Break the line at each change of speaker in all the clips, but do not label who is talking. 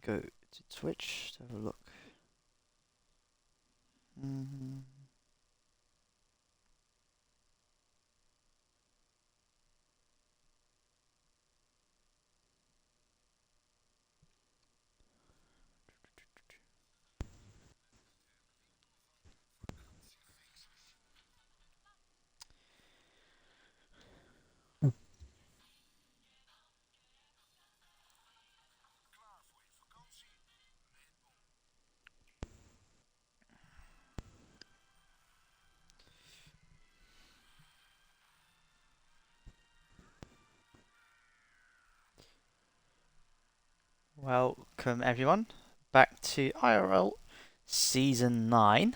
go to Twitch to have a look. Welcome everyone back to IIRL Season 9.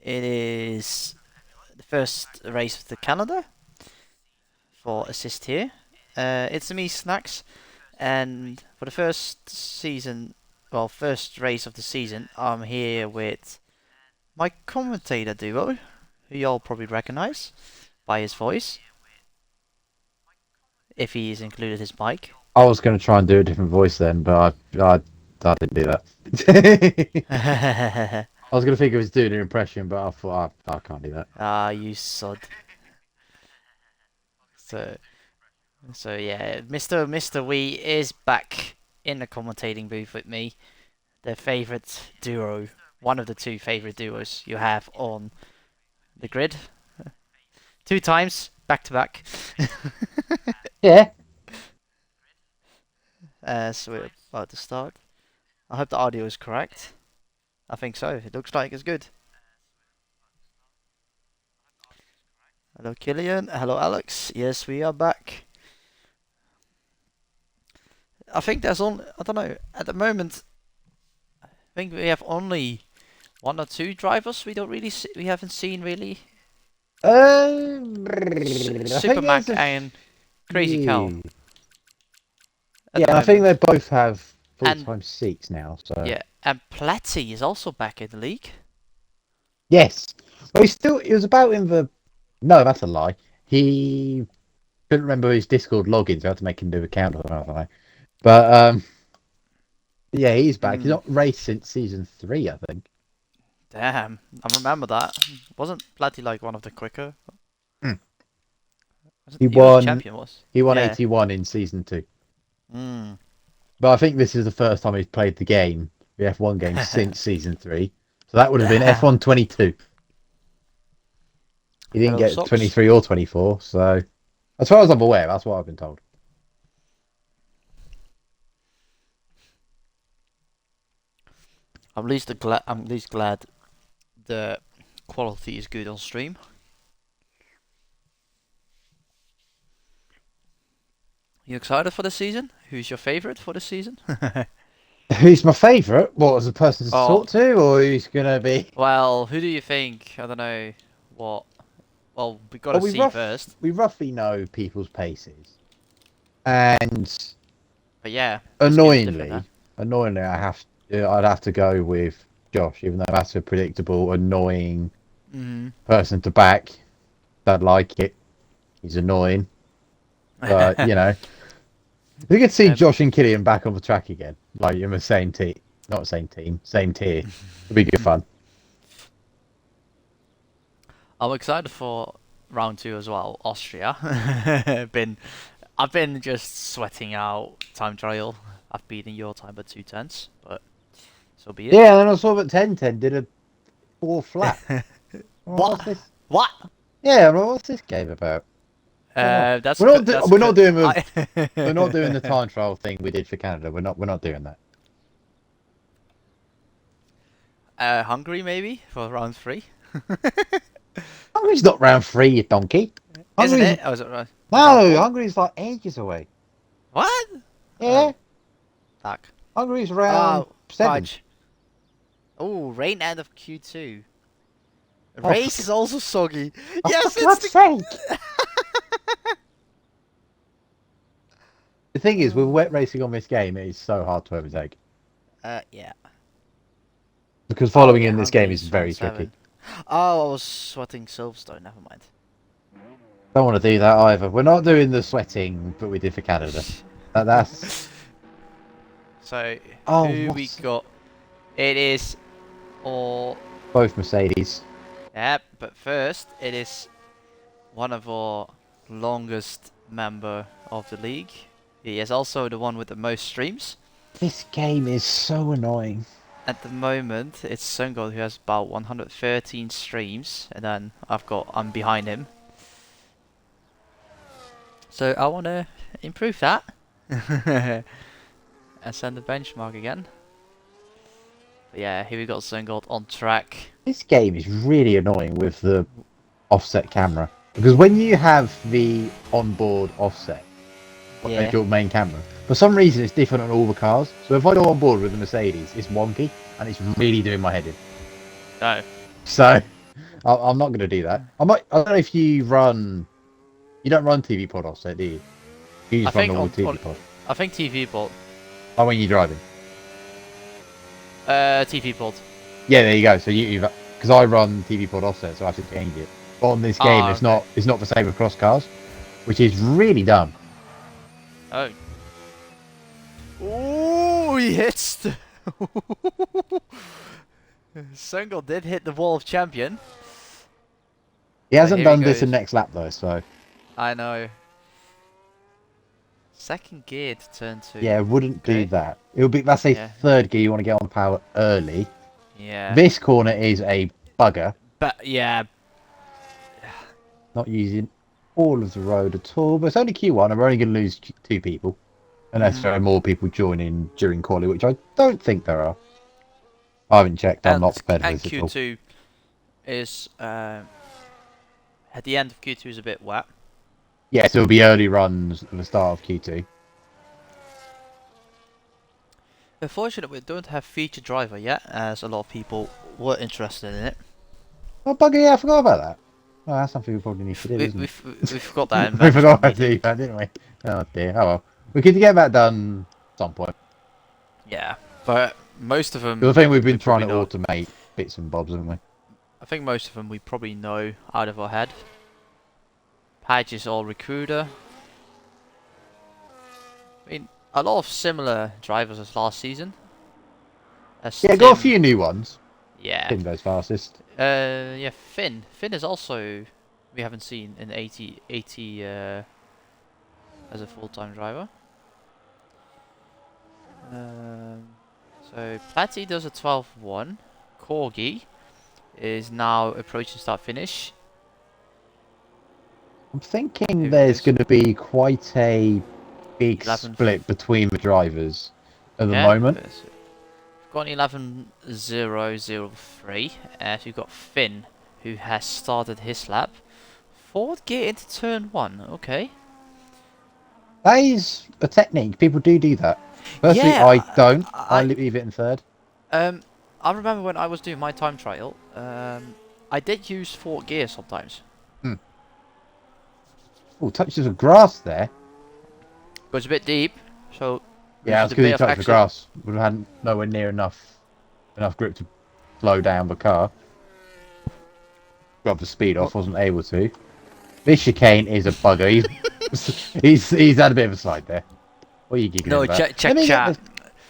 It is the first race of the calendar for assist here. It's me, Snacks, and for the first race of the season, I'm here with my commentator duo, who y'all probably recognize by his voice, if he's included his mic.
I was going to try and do a different voice then, but I didn't do that. I was going to think I was doing an impression, but I thought I can't do that.
Ah, you sod. So yeah, Mr. Wee is back in the commentating booth with me. The favourite duo, one of the two favourite duos you have on the grid. 2 times, back to back.
Yeah.
So we're about to start. I hope the audio is correct. I think so. It looks like it's good. Hello, Killian. Hello, Alex. Yes, we are back. I think there's only, I don't know, at the moment, I think we have only 1 or 2 drivers we haven't seen really. Super Mac and Crazy Cow.
Yeah, I think they both have full-time seats now. So
yeah, and Platty is also back in the league.
Yes, but he was about in the. No, that's a lie. He couldn't remember his Discord login, so I had to make him do a count or something. But yeah, he's back. He's not raced since season 3, I think.
Damn, I remember that. Wasn't Platty like one of the quicker?
He won.
Champion was.
He won 81 in season 2. But I think this is the first time he's played the game, the F1 game, since season 3. So that would have been F1 22. He didn't get 23 or 24, so as far as I'm aware, that's what I've been told.
I'm at least glad the quality is good on stream. You excited for the season? Who's your favourite for the season?
Who's my favourite? What, as a person to talk to, or who's gonna be?
Well, who do you think? I don't know. What? Well, we gotta see first.
We roughly know people's paces, and
but yeah,
annoyingly, I'd have to go with Josh, even though that's a predictable, annoying person to back. Don't like it. He's annoying, but you know, we could see Josh and Killian back on the track again, like in the same team, not same team, same tier. It'd be good fun.
I'm excited for round 2 as well, Austria. I've been just sweating out time trial. I've beaten your time by 2/10, but so be it.
Yeah, and then I saw that 10-10 did a 4 flat.
What?
Yeah, what's this game about?
We're
not doing the time trial thing we did for Canada. We're not doing
that. Hungary maybe for round 3.
Hungary's not round 3, you donkey.
Isn't it? Oh, is it right?
No, Hungary's like ages away.
What?
Yeah.
Fuck.
Hungary's round 7.
Padge. Oh, rain end of Q2. Race is also soggy.
Oh, yes, for God's sake. The thing is, with wet racing on this game, it is so hard to overtake.
Yeah.
Because following in this game is very tricky.
Oh, I was sweating Silverstone. Never mind.
Don't want to do that either. We're not doing the sweating, but we did for Canada. That's
So
Oh,
who we got? It is all.
both Mercedes.
Yep. But first, it is one of our longest member of the league. He is also the one with the most streams.
This game is so annoying.
At the moment, it's Sungol who has about 113 streams, and then I'm behind him. So I want to improve that and send the benchmark again. But yeah, here we got Sungol on track.
This game is really annoying with the offset camera, because when you have the onboard offset at your main camera, for some reason it's different on all the cars. So if I go on board with the Mercedes, it's wonky and it's really doing my head in.
No.
So I'm not going to do that. I don't know if you run. You don't run TV pod offset, do you? You just run normal TV pod.
I think TV pod.
Oh, when you're driving.
TV pod.
Yeah, there you go. So you've because I run TV pod offset, so I have to change it. But on this game, it's not the same across cars, which is really dumb.
Oh. Ooh, he hits. Sungol did hit the wall of champion.
He hasn't done this in next lap though, so.
I know. Second gear to turn 2.
Yeah, wouldn't do that. It'll be that's a third gear. You want to get on power early.
Yeah.
This corner is a bugger.
But yeah.
Not using all of the road at all. But it's only Q1, and we're only going to lose 2 people. Unless there are more people joining during quali, which I don't think there are. I haven't checked. I'm not prepared for this at all.
Q2 is at the end of Q2 is a bit wet.
Yeah, so it'll be early runs at the start of Q2.
Unfortunately, we don't have feature driver yet, as a lot of people were interested in it.
Oh, bugger, yeah, I forgot about that. Well, that's something we probably need to do, isn't it?
We've got that in
we forgot to do that, didn't we? Oh dear, oh well. We could get that done at some point.
Yeah, but most of them...
I think we've been trying to automate bits and bobs, haven't we?
I think most of them we probably know out of our head. Padge is all recruiter. I mean, a lot of similar drivers as last season.
Yeah, got a few new ones.
Yeah.
Finn goes fastest.
Yeah, Finn. Finn is also we haven't seen in 80 as a full-time driver. So Platty does a 12-1. Corgi is now approaching start-finish.
I'm thinking there's going to be quite a big split between the drivers at the moment.
We've got an 11.003. So you've got Finn, who has started his lap. Forward gear into turn 1. Okay.
That is a technique. People do that. Personally,
yeah,
I don't. I leave it in third.
I remember when I was doing my time trial, I did use forward gear sometimes.
Oh, touches of grass there.
Goes a bit deep, so
yeah, it's because he touched the grass. We had nowhere near enough grip to slow down the car. Got the speed off, wasn't able to. This chicane is a bugger. he's had a bit of a slide there. What are you giggling about?
No, check chat.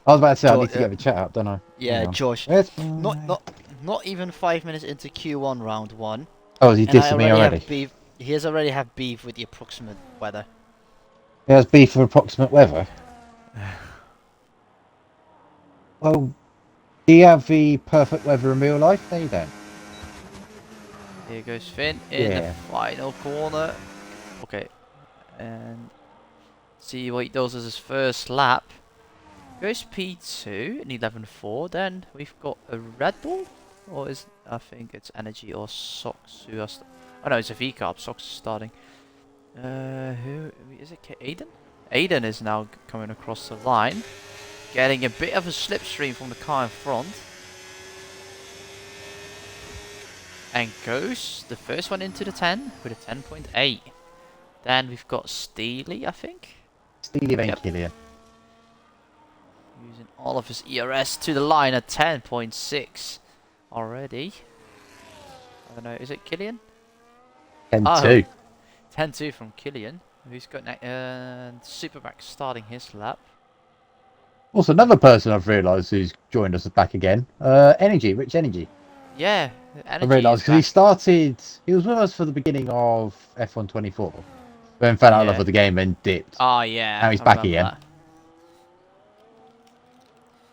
I was about to say I need to get the chat up, don't I?
Yeah, Josh. Not even 5 minutes into Q1 round 1.
Oh, is he dissing me already?
He has already had beef with the approximate weather.
He has beef with approximate weather? Well, do you have the perfect weather in real life? No, you don't.
Here goes Finn in the final corner. Okay. And see what he does as his first lap. Goes P2 in 11.4. Then we've got a Red Bull? Or is... I think it's Energy or Sox who are... Oh no, it's a V-Carb. Sox is starting. Who... Is it Aidan? Aidan is now coming across the line. Getting a bit of a slipstream from the car in front. And goes the first one into the 10 with a 10.8. Then we've got Steely, I think.
Steely Van Killian.
Using all of his ERS to the line at 10.6 already. I don't know, is it Killian?
10-2.
10-2 from Killian. Who's got Supermax starting his lap.
Also, another person I've realised who's joined us back again. Energy, Rich Energy.
Yeah,
I
Energy is
realised because he
back.
started. He was with us for the beginning of F1 24, then fell out of love
Yeah.
with the game and dipped.
Oh yeah,
Now he's
I
back
remember
again.
that.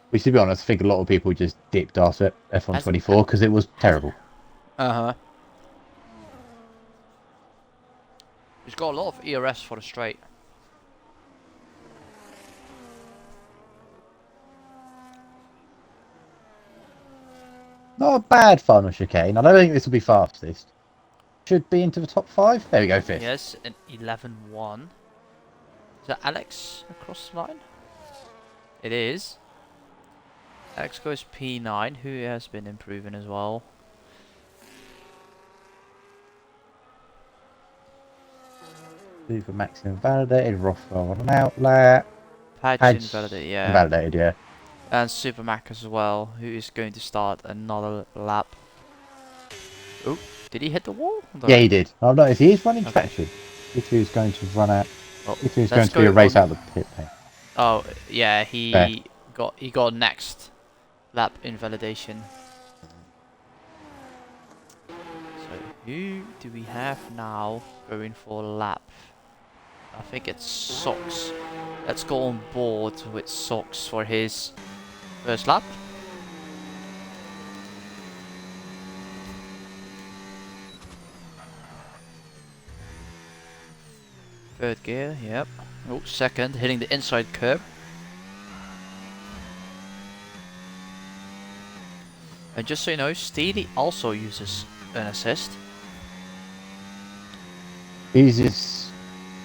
Which, to be honest, I think a lot of people just dipped after F1
Has
24 because it was
has
terrible.
Uh-huh. He's got a lot of ERS for the straight.
Not a bad final chicane. I don't think this will be fastest. Should be into the top 5. There we go, fifth.
Yes, an 11-1. Is that Alex across the line? It is. Alex goes P9, who has been improving as well.
Super maximum validated. Rothwell on an outlet.
Padge invalidated, yeah.
Invalidated, yeah.
And Supermac as well, who is going to start another lap. Oh, did he hit the wall?
Yeah, he did. I've noticed he is running
Okay.
traction. If he was going to run out.
Well,
If he was going to be a race out of the pit lane.
Oh, yeah,
There.
he got next lap invalidation. So who do we have now going for lap? I think it's Socks. Let's go on board with Socks for his first lap. Third gear, yep. Oh, second, hitting the inside curb. And just so you know, Steely also uses an assist.
Uses.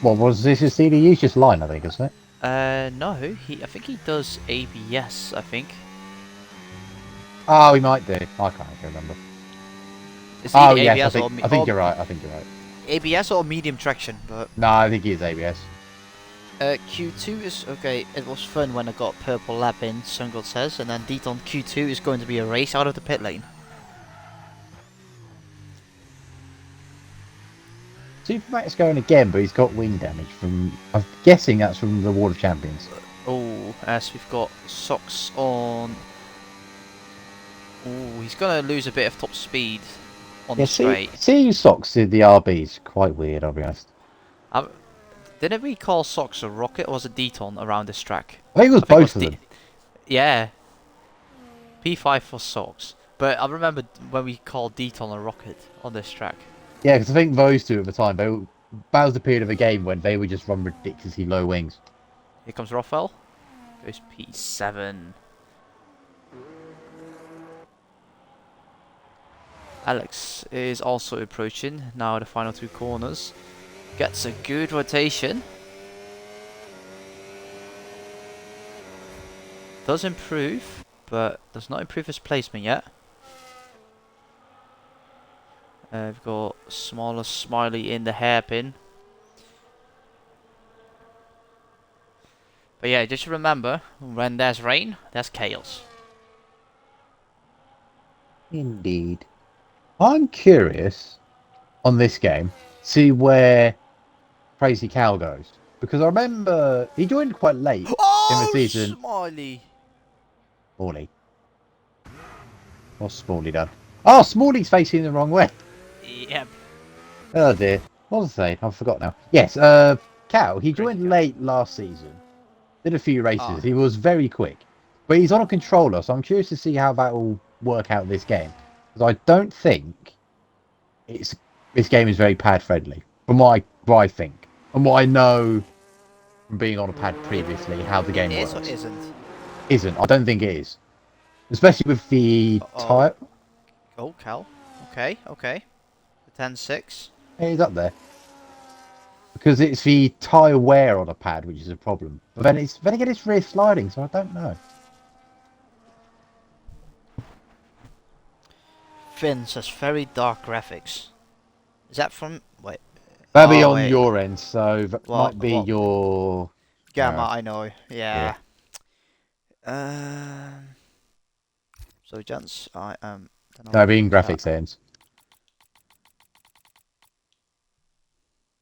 What was this? His CD? Just line, I think, isn't it?
No, I think he does ABS, I think.
Oh, he might do. I can't remember.
It's
Oh,
either
yes,
ABS
I think you're right. I think you're right.
ABS or medium traction, but
No, I think he is ABS.
Q2 is okay. It was fun when I got purple lap in, Sungod says, and then Deton Q2 is going to be a race out of the pit lane.
Supermax going again, but he's got wing damage from. I'm guessing that's from the Ward of Champions.
Oh, as we've got Socks on. Oh, he's gonna lose a bit of top speed on the straight.
See Socks in the RB's quite weird, I'll be honest.
Didn't we call Socks a rocket or was it Deton around this track?
I think it was both of them.
Yeah. P5 for Socks. But I remember when we called Deton a rocket on this track.
Yeah, because I think those two at the time, that was the period of the game when they would just run ridiculously low wings.
Here comes Raphael. Goes P7. Alex is also approaching. Now the final two corners. Gets a good rotation. Does improve, but does not improve his placement yet. We've got smaller Smiley in the hairpin. But yeah, just remember, when there's rain, there's chaos.
Indeed. I'm curious on this game, see where Crazy Cow goes. Because I remember he joined quite late in the season.
Smiley!
Smalley. What's Smalley done? Oh, Smalley's facing the wrong way.
Yep.
Oh dear. What was I saying? I forgot now. Yes, Cow, he joined
Cow.
late last season. Did a few races. He was very quick. But he's on a controller, so I'm curious to see how that will work out this game. Because I don't think this game is very pad friendly. From what I think. And what I know from being on a pad previously, how the game works.
Is or isn't?
Isn't. I don't think it is. Especially with the tyre.
Oh, Cal. Okay. The 10-6.
Yeah, he's up there. Because it's the tyre wear on a pad, which is a problem. But then again, it's rear sliding, so I don't know.
Finn says very dark graphics. Is that from... Wait.
That'll be on your end, so that might be
what?
your...
Gamma, I know. Yeah. So, gents, I am...
No, being graphics ends.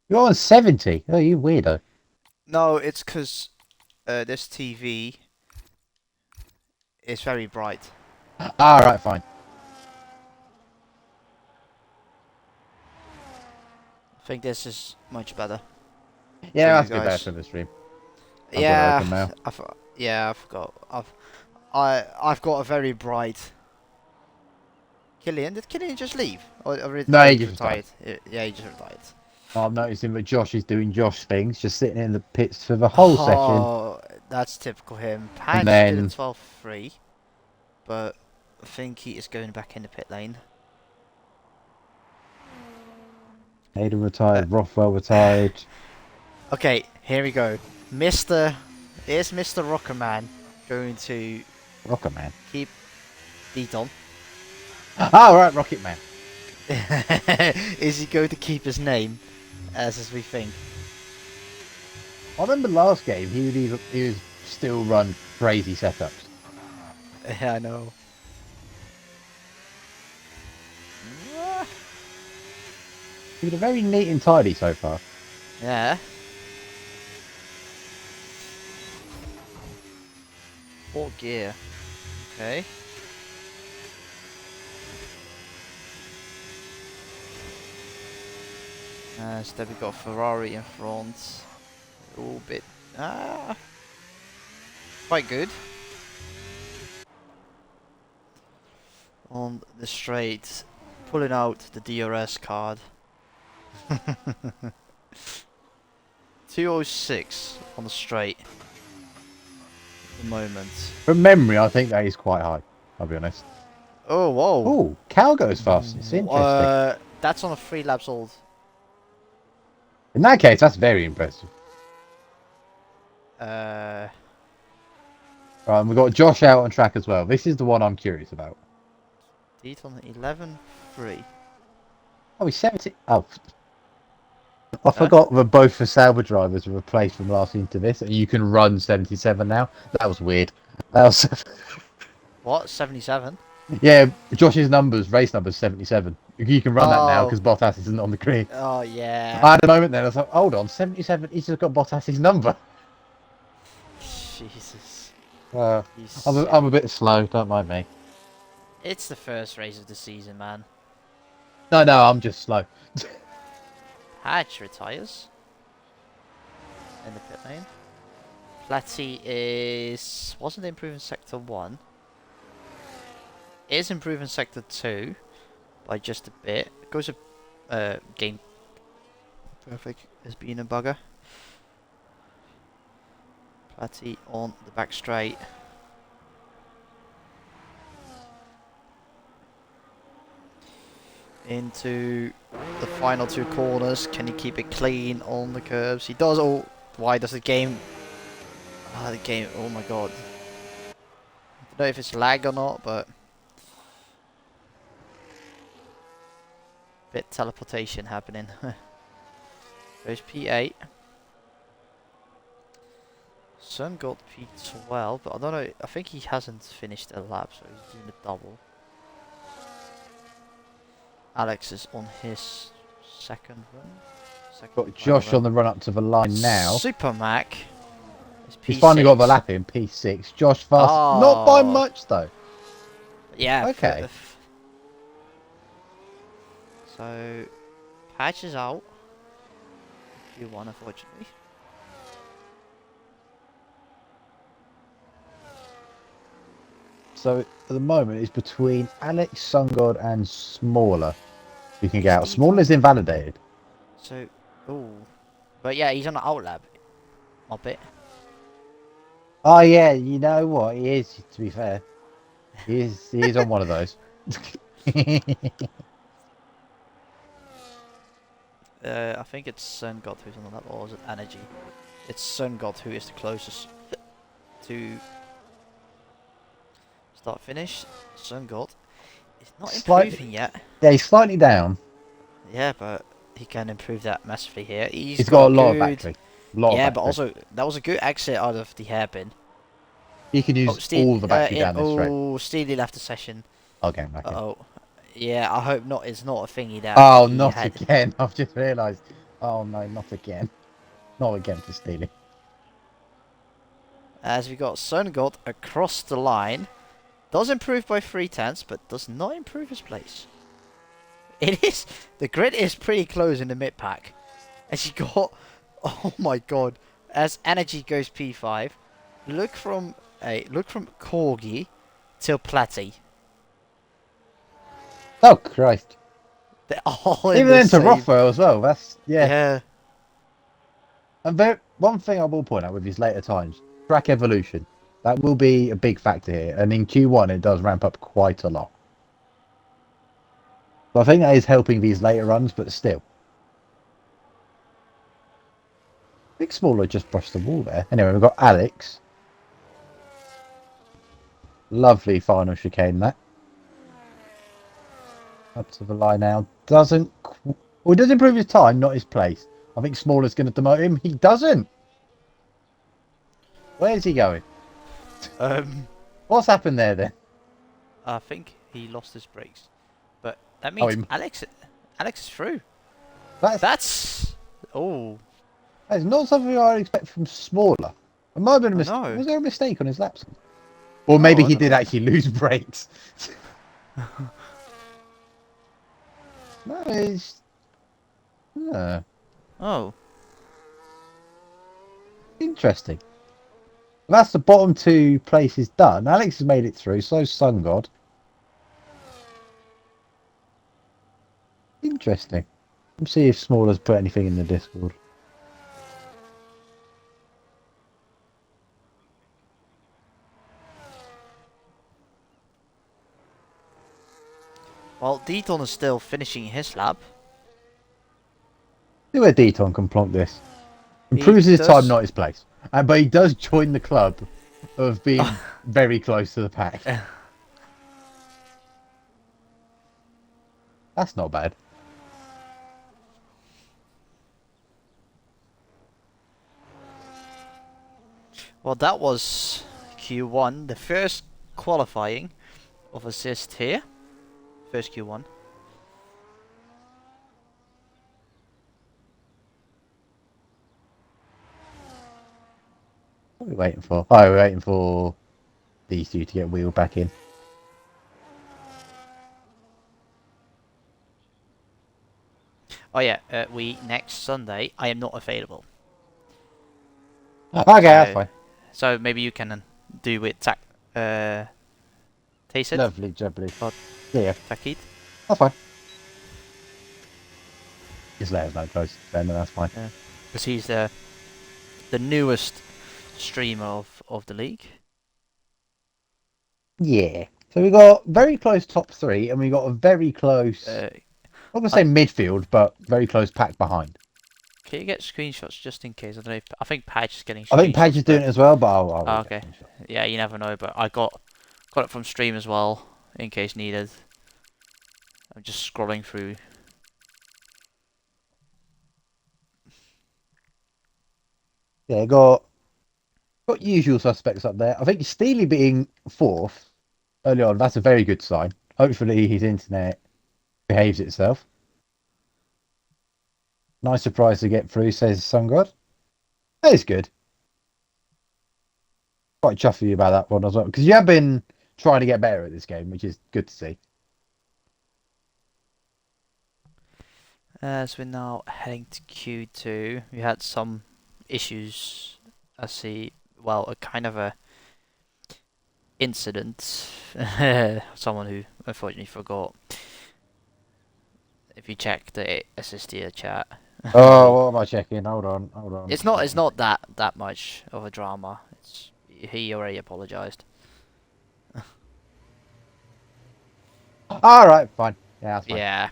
You're on 70. Oh, you weirdo.
No, it's because this TV It's very bright.
Ah, right, fine.
I think this is much better for
Yeah,
you
that's a bit better
guys.
for the stream. I've got it
Yeah,
open now.
I forgot. I've got a very bright. Killian, did Killian just leave?
No, he
He
just retired.
retired. Yeah, he just retired.
I'm noticing that Josh is doing Josh things, just sitting in the pits for the whole session.
Oh, that's typical him.
And
Padge did a
then
12.3, but I think he is going back in the pit lane.
Aidan retired, Rothwell retired.
Okay, here we go. Is Mr. Rockerman going to
Rocket Man.
keep Deaton?
Oh, right, Rocket Man.
Is he going to keep his name as we think?
I remember last game, he would still run crazy setups.
Yeah, I know.
He was very neat and tidy so far.
Yeah. What gear? Okay. So then we got Ferrari in front. A little bit. Quite good. On the straight, pulling out the DRS card. 206 on the straight. At the moment.
From memory, I think that is quite high, I'll be honest.
Oh, whoa.
Oh, Cal goes fast. It's interesting.
That's on a 3 laps old.
In that case, that's very impressive.
Uh,
Right, and we've got Josh out on track as well. This is the one I'm curious about.
Deaton 11.3.
Oh, he's 70. Oh, I forgot that both the Sauber drivers were replaced from last into this, and you can run 77 now. That was weird. That was...
What? 77?
Yeah, Josh's race numbers 77. You can run that now
Oh.
because Bottas isn't on the grid.
Oh, yeah.
I had a moment then, I was like, hold on, 77, he's just got Bottas's number.
Jesus.
I'm a bit slow, don't mind me.
It's the first race of the season, man.
No, I'm just slow.
Padge retires in the pit lane. Platty wasn't improving sector 1. Is improving sector 2 by just a bit. Goes a game perfect as being a bugger. Platty on the back straight. Into the final 2 corners. Can he keep it clean on the curves? He does. Oh, why does the game? The game. Oh my god. I don't know if it's lag or not, but bit teleportation happening. There's P8. Sun got P12, but I don't know. I think he hasn't finished a lap, so he's doing a double. Alex is on his second run.
Got Josh on the run up to the line now.
Super Mac.
He's finally got the lap in, P6. Josh fast.
Oh.
Not by much, though.
Yeah.
Okay.
So, Patch is out. Q1, unfortunately.
So, at the moment, it's between Alex, Sungod, and Smaller. You can get out. Smaller's invalidated.
So, ooh. But yeah, he's on the out lap. A bit.
Oh, yeah, you know what? He is, to be fair. He is on one of those.
I think it's Sun God who's on the lap, or is it Energy? It's Sun God who is the closest to start finish. Sun God is not improving yet.
Yeah, he's slightly down.
Yeah, but he can improve that massively here.
He's got a lot of battery.
Yeah, but also that was a good exit out of the hairpin.
You can use all the battery down this straight.
Oh, Steely left the session.
Okay, okay.
Oh, yeah. I hope not. It's not a thingy that.
Oh, not again! I've just realised. Oh no, not again! Not again for Steely.
As we got Sun God across the line, Does improve by 3/10, but does not improve his place. It is the grid is pretty close in the mid pack, as you got. Oh my god! As energy goes P5, look from Corgi till Platty.
Oh Christ!
They're all in
Even
the
into
same.
Rothwell as well. That's yeah.
Yeah.
And one thing I will point out with his later times, track evolution. That will be a big factor here. And in Q1, it does ramp up quite a lot. So I think that is helping these later runs, but still. Big Smaller just brushed the wall there. Anyway, we've got Alex. Lovely final chicane that. Up to the line now. Doesn't... Well, he does improve his time, not his place. I think Smaller's going to demote him. He doesn't. Where's he going? What's happened there then?
I think he lost his brakes, but that means Alex is through. That's oh.
That's not something I'd expect from Smaller. It might have been a mistake. Was there a mistake on his laps? Or maybe he did actually lose brakes. No, it's...
Oh.
Interesting. Well, that's the bottom 2 places done. Alex has made it through, so's Sun God. Interesting. Let's see if Smaller's put anything in the Discord.
Well, Deaton is still finishing his lap.
See where Deaton can plonk this. Improves his time, not his place. But he does join the club of being very close to the pack. That's not bad.
Well, that was Q1, the first qualifying of assist here. First Q1.
What are we waiting for? Oh, we're waiting for these two to get wheeled back in.
Oh yeah, next Sunday I am not available.
Okay, that's fine.
So maybe you can do with Taste it.
Lovely, jubbly. Yeah,
Takid.
That's fine. Just let us know close then, that's fine.
Yeah, because he's the newest streamer of the league.
Yeah. So we got very close top 3, and we got a very close. I'm not gonna say midfield, but very close pack behind.
Can you get screenshots just in case? I don't know. I think Padge is getting.
I think Padge is doing it as well, but I'll
okay. Yeah, you never know. But I got it from stream as well, in case needed. I'm just scrolling through.
Yeah, got usual suspects up there. I think Steely being 4th early on, that's a very good sign. Hopefully his internet behaves itself. Nice surprise to get through, says Sun God. That is good. Quite chuffy about that one as well, because you have been trying to get better at this game, which is good to see.
As we're now heading to Q2, we had some issues. I see. Well, a kind of a incident. Someone who unfortunately forgot. If you check the assistia chat.
Oh, what am I checking? Hold on.
It's not that much of a drama. He already apologized.
All right, fine. Yeah, that's fine.
Yeah.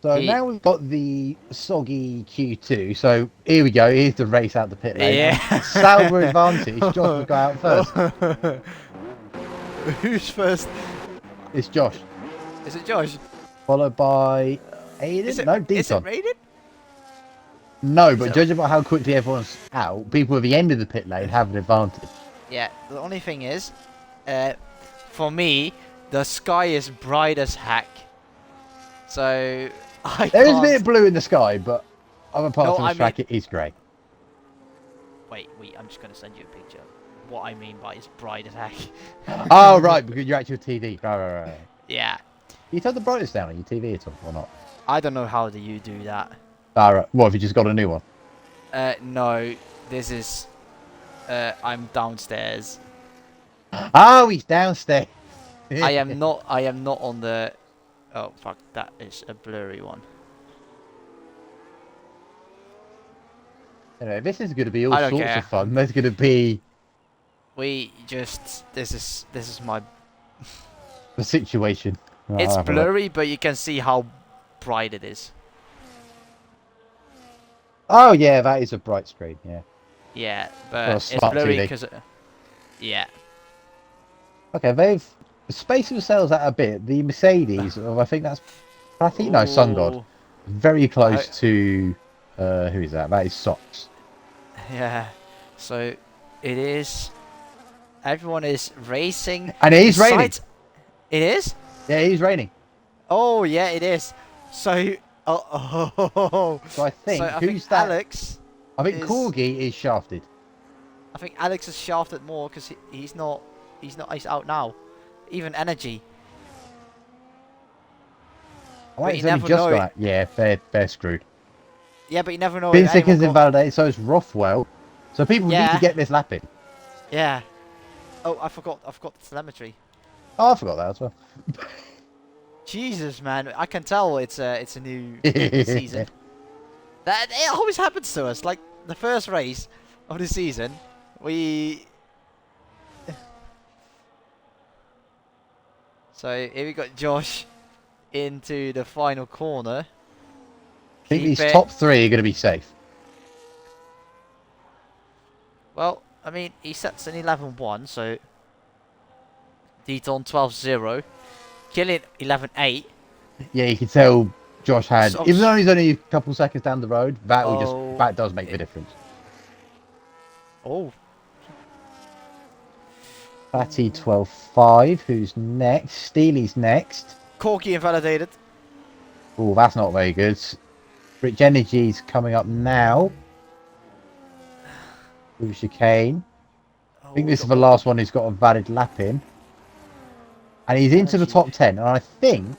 So now we've got the soggy Q2. So here we go. Here's the race out the pit lane.
Yeah.
Sauber advantage. Josh will go out first.
Who's first?
It's Josh.
Is it Josh?
Followed by Aidan. No, Deaton.
Is it rated?
No, but judging by how quickly everyone's out, people at the end of the pit lane have an advantage.
Yeah. The only thing is, for me, the sky is bright as heck. So
there is a bit of blue in the sky, but other parts of the track it is grey.
Wait, I'm just gonna send you a picture. what I mean by his bright attack.
Oh, right, because you're at your TV. Right.
Yeah.
You turn the brightness down on your TV at all, or not?
I don't know how do you do that.
Right. What, have you just got a new one?
No. This is... I'm downstairs.
Oh, he's downstairs.
I am not on the... Oh, fuck. That is a blurry one.
Anyway, this is going to be all
I don't
sorts
care.
of fun. There's going to be
We just... This is my...
the situation. Right,
It's
I'll have a look.
blurry, but you can see how bright it is.
Oh, yeah, that is a bright screen, yeah.
Yeah,
Well,
but it's
smart
blurry
TV.
because... Yeah.
Okay, they've spaced themselves out a bit. The Mercedes, I think no, Sun God.
Ooh.
Very close to, who is that? That is Sox.
Yeah. So, it is... Everyone is racing.
And it is raining.
Besides- It is?
Yeah, he's raining.
Oh, yeah, it is. So... Oh.
So I think,
So I
who's
think
that?
Alex...
I think
is-
Corgi is shafted.
I think Alex is shafted more because he's out now. Even Energy.
I
But
think
you
it's only
never
just
know
got out. Yeah, they're screwed.
Yeah, but you never know.
Bin
if
Sicker's
anyone got-
invalidated, so is Rothwell. So people need to
Yeah.
get this lap in.
Yeah. Oh, I forgot the telemetry.
Oh, I forgot that as well.
Jesus, man, I can tell it's a new season. That it always happens to us. Like the first race of the season, we. So here we got Josh into the final corner.
I think
Keep
these
it-
top three are going to be safe.
Well, I mean, he sets an 11-1, so Deaton 12-0, Killian 11-8.
Yeah, you can tell Josh had,
So-
even though he's only a couple seconds down the road, that will
Oh.
that does make the difference.
Oh,
Fatty 12-5, who's next? Steely's next.
Corky invalidated.
Oh, that's not very good. Rich Energy's coming up now. With chicane. I think this is the last one who's got a valid lap in. And he's into the top 10. And I think,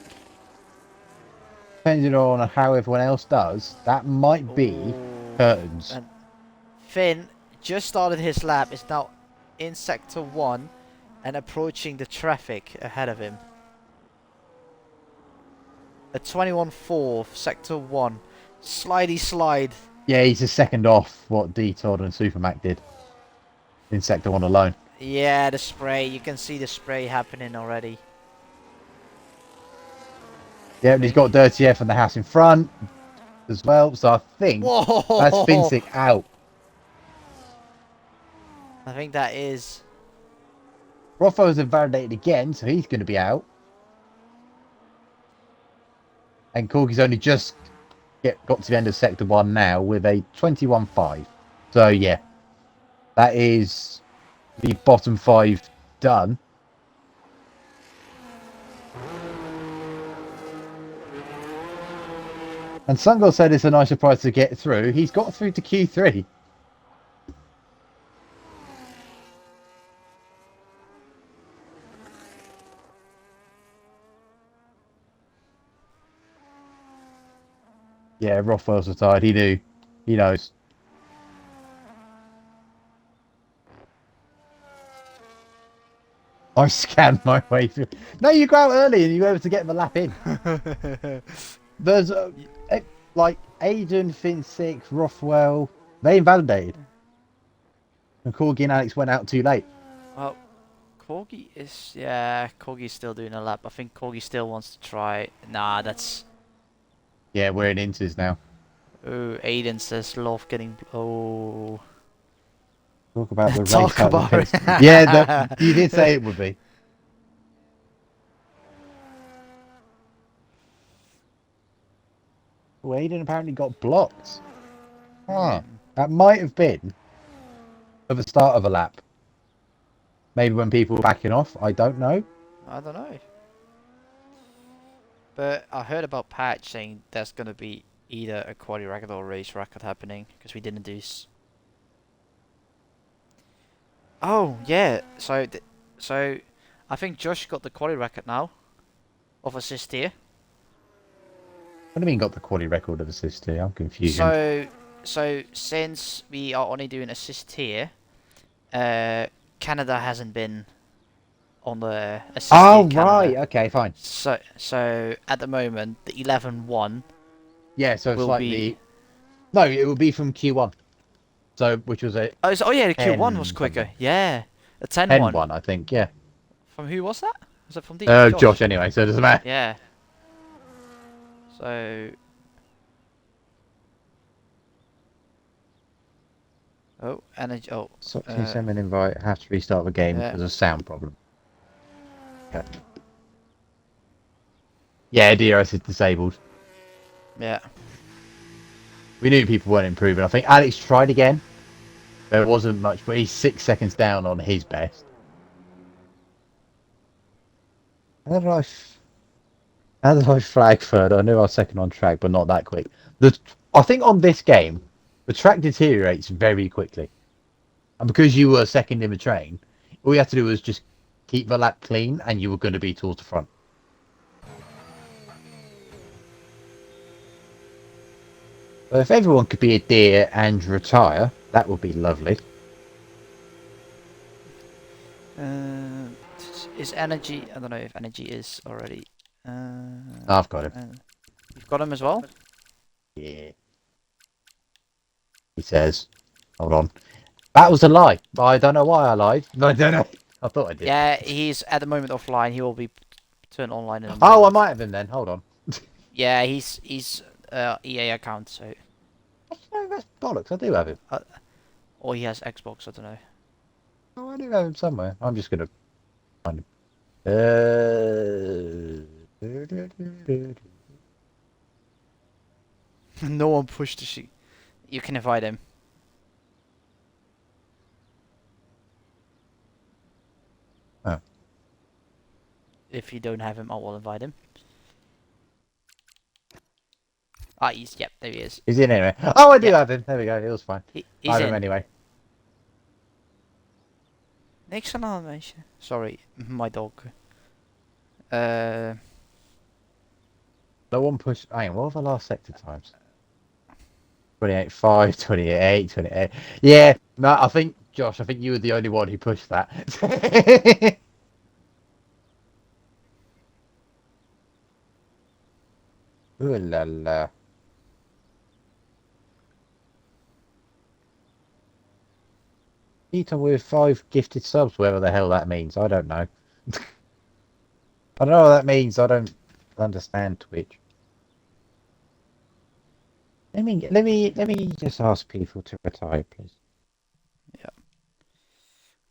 depending on how everyone else does, that might be
Oh.
curtains.
And Finn just started his lap, is now in sector 1 and approaching the traffic ahead of him. A 21-4, sector 1. Slidey slide.
Yeah, he's a second off what D-Todd and Supermac did in Sector 1 alone.
Yeah, the spray. You can see the spray happening already.
Yeah, and he's got Dirty F and the house in front as well. So I think
Whoa!
that's Finsick out.
I think that is...
Roffo's invalidated again, so he's going to be out. And Corky's only just got to the end of Sector 1 now with a 21-5. So, yeah. That is the bottom 5 done. And Sungol said it's a nice surprise to get through. He's got through to Q3. Yeah, Rothwell's retired. He knew. He knows. I scanned my way through. No, you go out early and you were able to get the lap in. There's like Aidan, Finsick, Rothwell. They invalidated. And Corgi and Alex went out too late.
Well, Corgi is... Yeah, Corgi's still doing a lap. I think Corgi still wants to try... Nah, that's...
Yeah, we're in Inters now.
Oh, Aidan says love getting... Oh...
Talk about the race.
Talk
out of
about
the
it.
pits. Yeah, you did say it would be. Oh, Aidan apparently got blocked. Huh. That might have been at the start of a lap. Maybe when people were backing off. I don't know.
I don't know. But I heard about Padge saying there's going to be either a quali record or a race record happening because we didn't do... Oh yeah. So I think Josh got the quality record now of assist here.
What do you mean got the quality record of assist here? I'm confused.
So since we are only doing assist here, Canada hasn't been on the assist tier
Oh, right.
calendar.
Okay, fine.
So at the moment the 11-1
Yeah, so it's
will
like
be.
the... No, it would be from Q1. So, which was a
Oh yeah, the Q1 was
10
quicker.
something.
Yeah, a 10-1.
10-1, I think, yeah.
From who was that? Was that from D Josh?
Josh, anyway, so it doesn't matter.
Yeah. So. Oh, energy. Oh.
So,
Uh.
send me an invite. Have to restart the game.
Yeah.
There's a sound problem. Okay. Yeah, DRS is disabled.
Yeah.
We knew people weren't improving. I think Alex tried again. There wasn't much, but he's 6 seconds down on his best. How did I, how did I flag third? I knew I was second on track, but not that quick. I think on this game, the track deteriorates very quickly. And because you were second in the train, all you had to do was just keep the lap clean and you were going to be towards the front. But if everyone could be a deer and retire, that would be lovely.
Uh, is energy? I don't know if energy is already.
I've got him.
You've got him as well.
Yeah. He says, hold on. That was a lie. I don't know why I lied. I don't know. I thought I did.
Yeah, he's at the moment offline. He will be turned online in a
Oh, I
moment.
might have him then. Hold on.
Yeah, he's EA account, so
No, that's bollocks. I do have him.
or he has Xbox. I don't know.
Oh, I do have him somewhere. I'm just going to find him.
No one pushed the sheet. You can invite him.
Oh.
If you don't have him, I will invite him. Ah, yep, there he is.
He's in anyway. Oh, I do
Yep,
have him. There we go. It was fine. I
he's
have him
in.
anyway.
Next animation. Sorry, my dog. Uh,
No one pushed. Hang on, what were the last sector times? 28.5, 28.8, 28. Yeah, no, I think, Josh, I think you were the only one who pushed that. Ooh la la. Eaton with 5 gifted subs, whatever the hell that means. I don't know. I don't know what that means. I don't understand Twitch. Let me just ask people to retire, please.
yeah.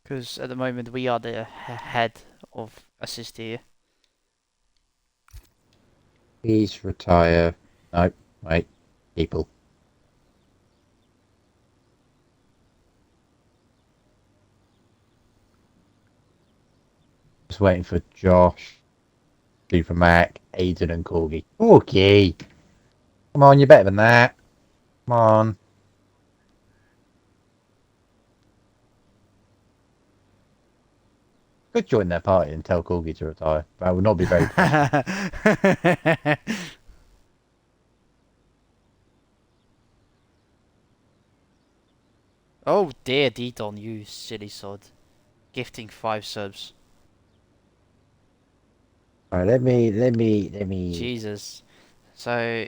Because at the moment we are the head of assist here.
Please retire. No, wait, people. Just waiting for Josh, Super Mac, Aidan, and Corgi. Okay. Come on, you're better than that. Come on. Could join their party and tell Corgi to retire. But I would not be very professional.
Oh dear, Deton, you silly sod. Gifting 5 subs.
Alright, let me.
Jesus. So,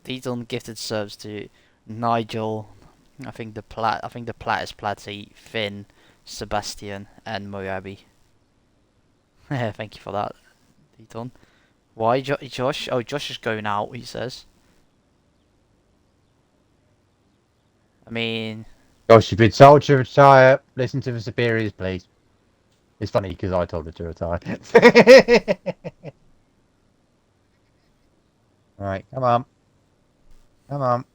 Deton gifted subs to Nigel. I think the Plat is Platty, Finn, Sebastian, and Moabi. Thank you for that, Deton. Why, Josh? Oh, Josh is going out, he says. I mean...
Josh, you've been told to retire. Listen to the superiors, please. It's funny because I told her to retire. Alright, come on. Come on.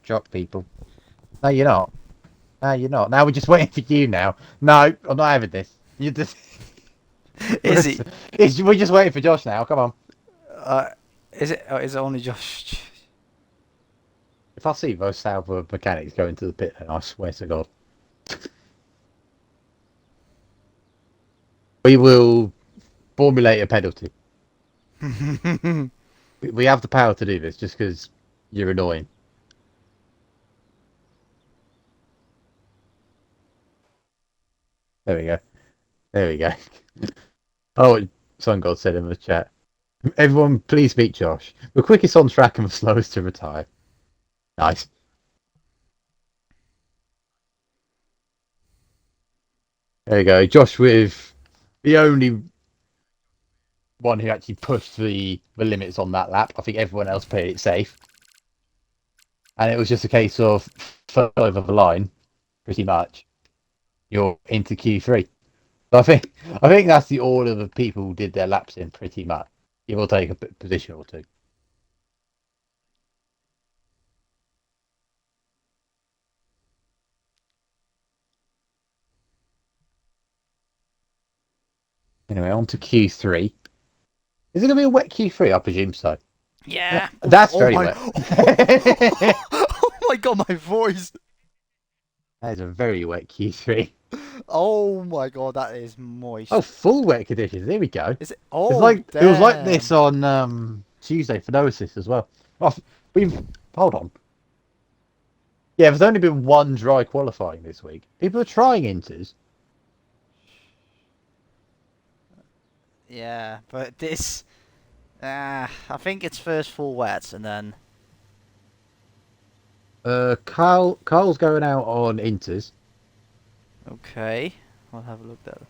Chop, people. No, you're not. No, you're not. Now we're just waiting for you now. No, I'm not having this. You just...
Is he?
We're just waiting for Josh now. Come on.
Is it? Oh, is it only Josh?
if I see those Sauber mechanics go into the pit, then I swear to God, we will formulate a penalty. We have the power to do this just because you're annoying. There we go. There we go. Oh, Sun God said in the chat. Everyone, please meet Josh. The quickest on track and the slowest to retire. Nice. There you go. Josh with the only one who actually pushed the limits on that lap. I think everyone else played it safe. And it was just a case of further over the line, pretty much. You're into Q3. So I think that's the order of people who did their laps in, pretty much. You will take a position or two. Anyway, on to Q3. Is it going to be a wet Q3? I presume so.
Yeah.
That's very wet.
Oh my God, my voice.
That is a very wet Q3.
Oh my God, that is moist.
Oh, full wet conditions. There we go.
Is it? Oh,
It's like
damn.
it was like this on Tuesday for no assist as well. Oh, hold on. Yeah, there's only been one dry qualifying this week. People are trying inters.
Yeah, but this, I think it's first full wet and then.
Carl's going out on inters.
Okay, I'll have a look at it.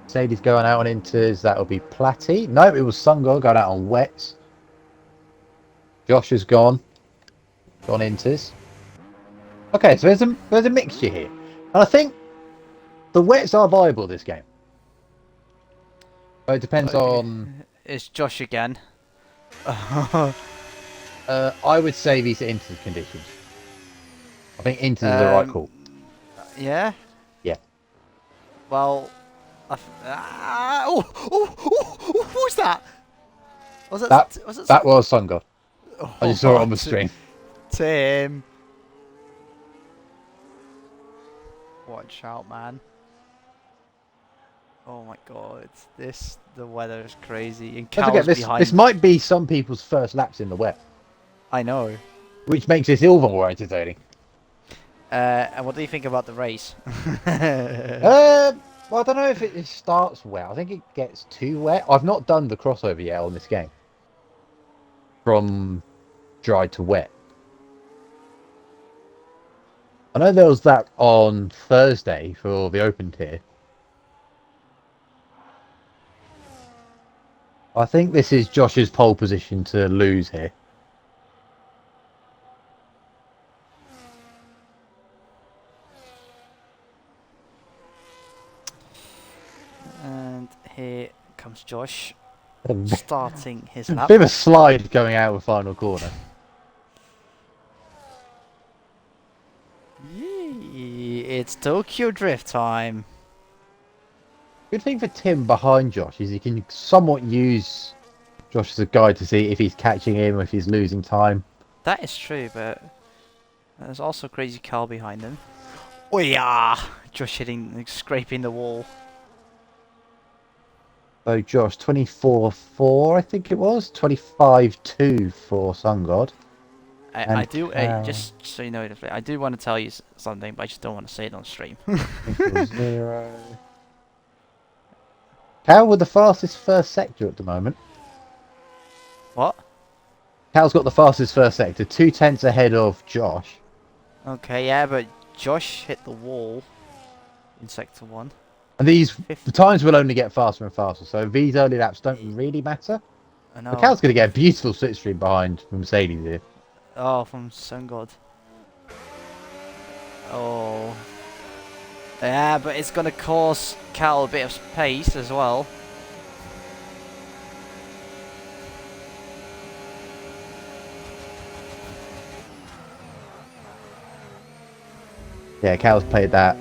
Sadie's going out on inters. That'll be Platty. No, it was Sungor going out on wets. Josh has gone inters. Okay, so there's a mixture here, and I think the wets are viable this game. But it depends on.
It's Josh again.
I would say these are inters conditions. I think inters is the right call.
Yeah.
Yeah.
Well, who's that? Was
that was Sungor.
Oh,
I just saw it on the stream.
Tim. Watch out, man. Oh my God, the weather is crazy. And
Don't forget, this might be some people's first laps in the wet.
I know.
Which makes this even more entertaining.
And what do you think about the race?
Well, I don't know if it starts wet. I think it gets too wet. I've not done the crossover yet on this game. From dry to wet. I know there was that on Thursday for the open tier. I think this is Josh's pole position to lose here.
And here comes Josh, starting his lap.
Bit of a slide going out of the final corner.
Yee, it's Tokyo Drift time.
Good thing for Tim behind Josh is he can somewhat use Josh as a guide to see if he's catching him or if he's losing time.
That is true, but there's also Crazy Carl behind him. Oh yeah! Josh scraping the wall.
So Josh, 24-4 I think it was, 25-2 for Sun God.
I do, just so you know, I do want to tell you something, but I just don't want to say it on stream.
0. Cal with the fastest first sector at the moment.
What?
Cal's got the fastest first sector, 2/10 ahead of Josh.
Okay, yeah, but Josh hit the wall in sector 1.
And the times will only get faster and faster, so these early laps don't really matter.
I know.
But Cal's going to get a beautiful slipstream behind Mercedes here.
Oh, from Sun God. Oh. Yeah, but it's going to cause Cal a bit of space as well.
Yeah, Cal's played that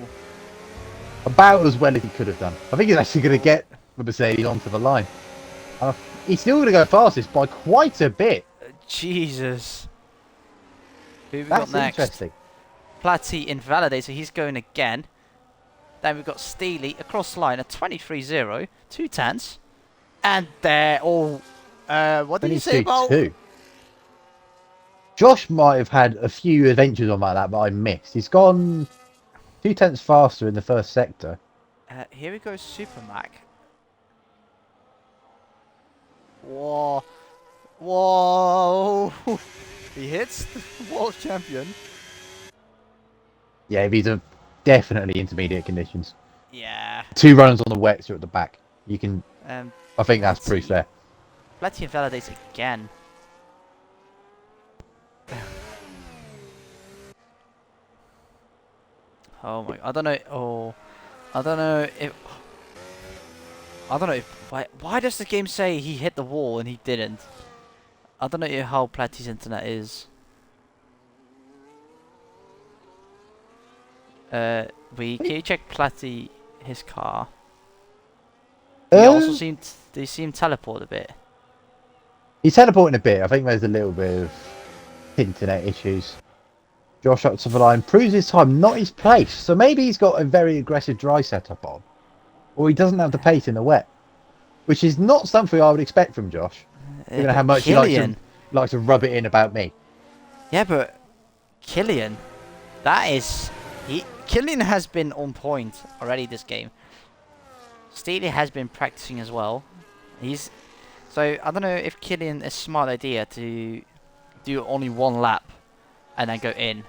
about as well as he could have done. I think he's actually going to get the Mercedes onto the line. He's still going to go fastest by quite a bit.
Jesus. Who we got
That's
next?
interesting.
Platty invalidated, so he's going again. Then we've got Steely across the line at 23-0, 2 tenths. And they're all... what did you say about...
22-2. Josh might have had a few adventures on like that, but I missed. He's gone 2 tenths faster in the first sector.
Here we go, Super Mac. Whoa. Whoa. He hits the world champion.
Yeah, these are definitely intermediate conditions.
Yeah.
2 runners on the wets are at the back. You can... I think that's proof there.
Platty invalidates again. Oh my! I don't know. Oh, I don't know if. I don't know if. Why does the game say he hit the wall and he didn't? I don't know how Platty's internet is. Can you check Platty his car? He also seemed. They seem teleport a bit.
He's teleporting a bit. I think there's a little bit of internet issues. Josh up to the line, proves his time, not his pace. So maybe he's got a very aggressive dry setup on. Or he doesn't have the pace in the wet. Which is not something I would expect from Josh. Given how much he likes to rub it in about me.
Yeah, but Killian, Killian has been on point already this game. Steely has been practicing as well. So I don't know if Killian is a smart idea to do only 1 lap and then go in.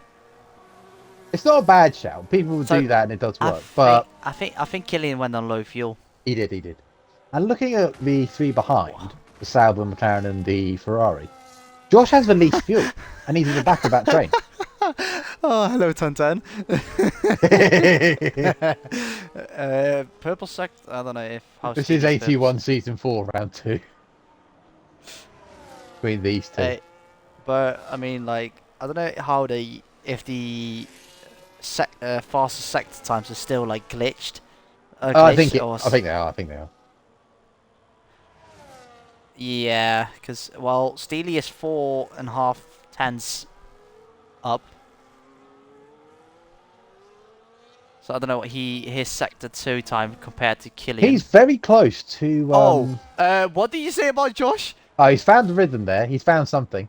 It's not a bad shout. People will do that and it does work. But
I think Killian went on low fuel.
He did. And looking at the 3 behind, the Sauber, McLaren and the Ferrari, Josh has the least fuel and he's in the back of that train.
Oh, hello, Tantan. Purple sect. I don't know if.
This is 81 season 4 round 2. Between these two.
But I mean, like, I don't know how if the faster sector times are still like glitched.
I think they are.
Yeah, because well, Steely is 4.5 tenths up. So I don't know what his sector 2 time compared to Killian.
He's very close to.
What did you say about Josh?
Oh, he's found the rhythm there. He's found something.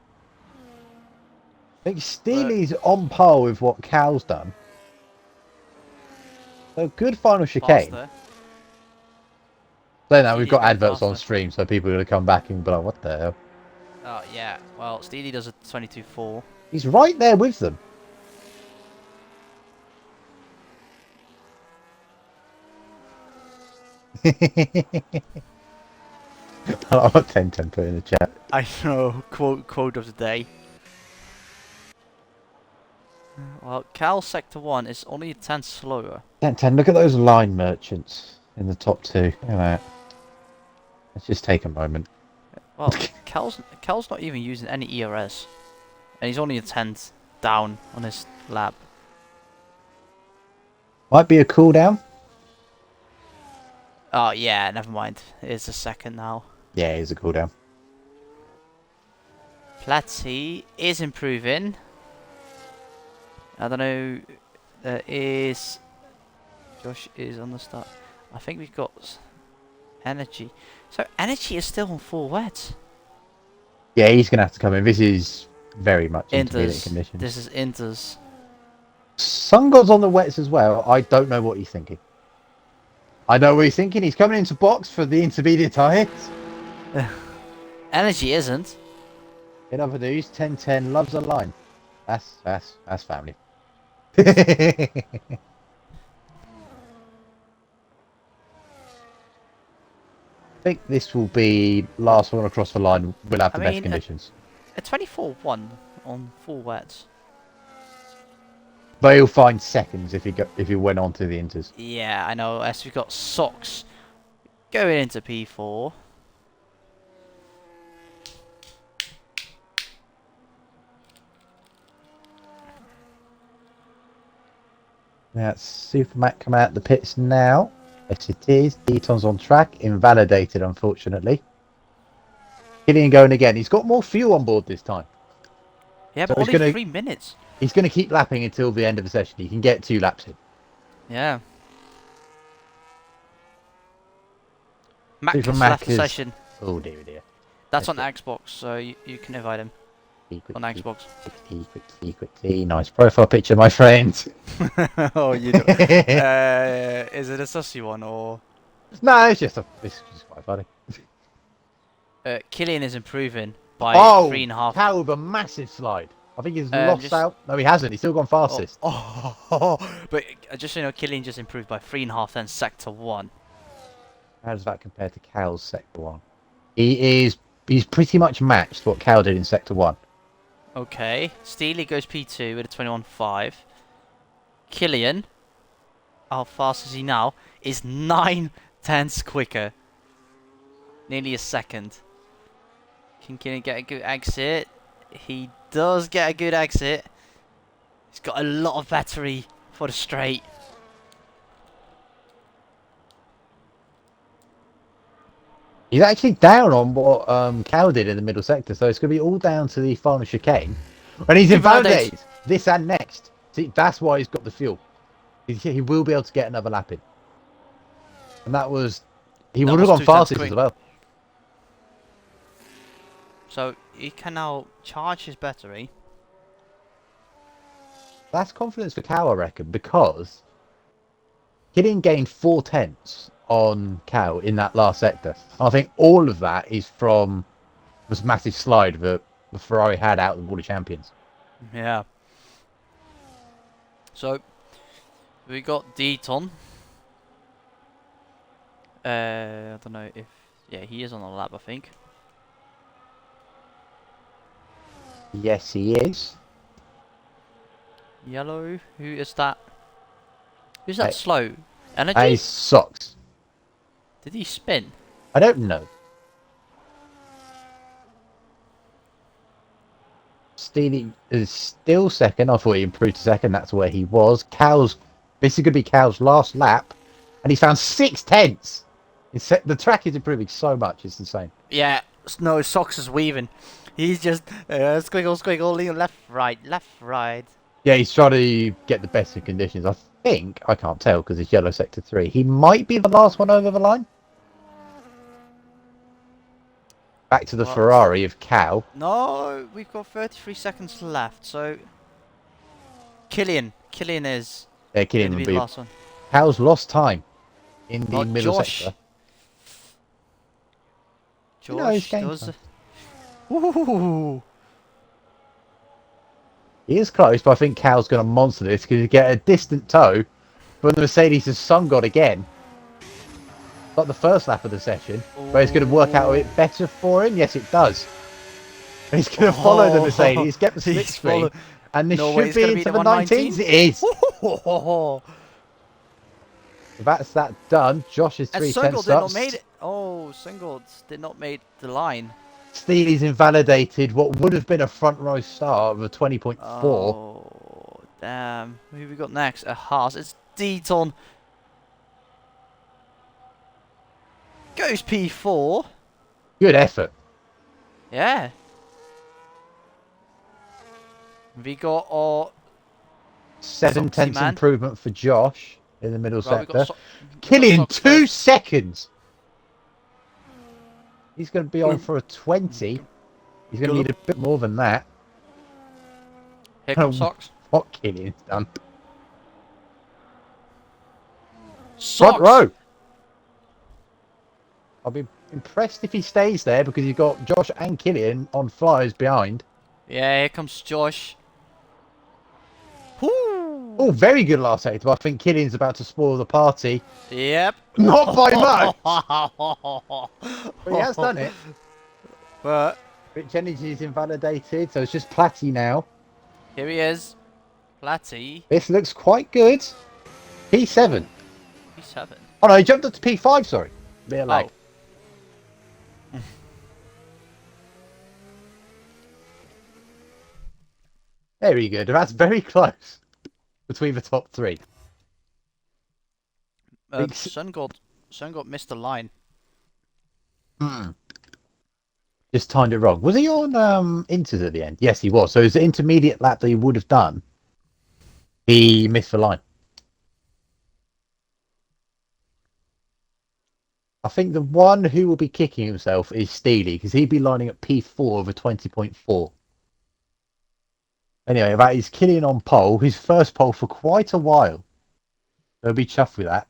I think Steely's on par with what Cal's done. So good final chicane.
Faster.
So now we've got adverts on stream, so people are going to come back and be like, what the hell?
Oh, yeah. Well, Steely does a 22.4.
He's right there with them. I like what 1010 put in the chat.
I know. Quote of the day. Well, Cal Sector 1 is only a 10 slower.
1010, look at those line merchants in the top 2. Look at that. Let's just take a moment.
Well, Cal's not even using any ERS. And he's only a 10th down on his lap.
Might be a cooldown.
Oh, yeah, never mind. It's a second now.
Yeah, it's a cooldown.
Platty is improving. I don't know. Josh is on the start. I think we've got Energy. So Energy is still on 4 wets.
Yeah, he's going to have to come in. This is very much intermediate conditions.
This is Inters.
Sun God's on the wets as well. I don't know what he's thinking. I know what he's thinking. He's coming into box for the intermediate tyres.
Energy isn't.
In other news, 1010 loves a line. That's family. I think this will be last one across the line. We'll have the best conditions.
A 24-1 on 4 wets.
But he'll find seconds if he went on to the inters.
Yeah, I know. As we've got Socks going into P4.
That's Supermac come out the pits now. Yes, it is. Deton's on track. Invalidated, unfortunately. Killian going again. He's got more fuel on board this time.
Yeah,
So
but only 3 minutes.
He's going to keep lapping until the end of the session. He can get 2 laps in.
Yeah. Mac
Super
has
Mac
left the
is...
session.
Oh, dear.
That's on Xbox, so you can invite him on Xbox.
Quickly. Nice profile picture, my friend.
Oh, you know. Is it a sussy one or?
No, it's just quite funny.
Killian is improving by
Oh,
3.5.
Cal with a massive slide. I think he's lost
just...
out. No, he hasn't. He's still gone fastest.
But just so you know, Killian just improved by 3.5 then sector 1.
How does that compare to Cal's sector 1? He's pretty much matched what Cal did in sector 1.
Okay, Steely goes P2 with a 21.5. Killian, how fast is he now? Is 9/10 quicker. Nearly a second. Can Killian get a good exit? He does get a good exit. He's got a lot of battery for the straight.
He's actually down on what Cal did in the middle sector, so it's going to be all down to the final chicane. And he's invalidated this and next. See, that's why he's got the fuel. He will be able to get another lap in. And that was... He would have gone fastest as well.
So he can now charge his battery.
That's confidence for Cal, I reckon, because Killian gained 4/10 on Cal in that last sector. And I think all of that is from this massive slide that the Ferrari had out of all the champions.
Yeah. So we got Deaton. I don't know if... Yeah, he is on the lap, I think.
Yes, he is.
Yellow. Who is that? Who's that slow? Energy?
Ace Socks.
Did he spin?
I don't know. Steely is still second. I thought he improved to second. That's where he was. This is going to be Cal's last lap. And he's found 6/10. The track is improving so much. It's insane.
Yeah. No, Socks is weaving. He's just squiggle, left, right.
Yeah, he's trying to get the best of conditions. I think, I can't tell because it's yellow sector 3. He might be the last one over the line. Back to the Ferrari of Cal.
No, we've got 33 seconds left, so... Killian is...
Yeah, Killian will be
the last one.
Cal's lost time in the middle sector.
Josh does... Ooh.
He is close, but I think Cal's going to monster this because you get a distant tow from the Mercedes' sun god again. Like the first lap of the session, but it's going to work out a bit better for him. Yes, it does. And he's going to follow the Mercedes, get the slipstream, and this should be into the 19s. It is. That's that done. Josh is 3/10
not made it. Oh, Singles did not make the line.
Steely's invalidated what would have been a front row start of a 20.4.
Oh, damn. Who have we got next? A Haas. It's Deaton. Goes P4.
Good effort.
Yeah. We got our
7/10 improvement for Josh in the middle sector. Killian 2 seconds. He's going to be on for a 20. He's going to need a bit more than that.
Here comes Socks.
What Killian's done.
Socks.
Front row. I'll be impressed if he stays there because you've got Josh and Killian on flyers behind.
Yeah, here comes Josh. Woo.
Oh, very good last sector, but I think Killian's about to spoil the party.
Yep.
Not by much. But he has done it.
But
Rich Energy is invalidated, so it's just Platty now.
Here he is. Platty.
This looks quite good. P7.
P7.
Oh no, he jumped up to P5, sorry. Bit of lag. Very good. That's very close between the top 3.
Sun God missed the line.
Just timed it wrong. Was he on inters at the end? Yes, he was. So his intermediate lap that he would have done, he missed the line. I think the one who will be kicking himself is Steely, because he'd be lining up P4 over 20.4. Anyway, that is Killian on pole, his first pole for quite a while. They'll be chuffed with that.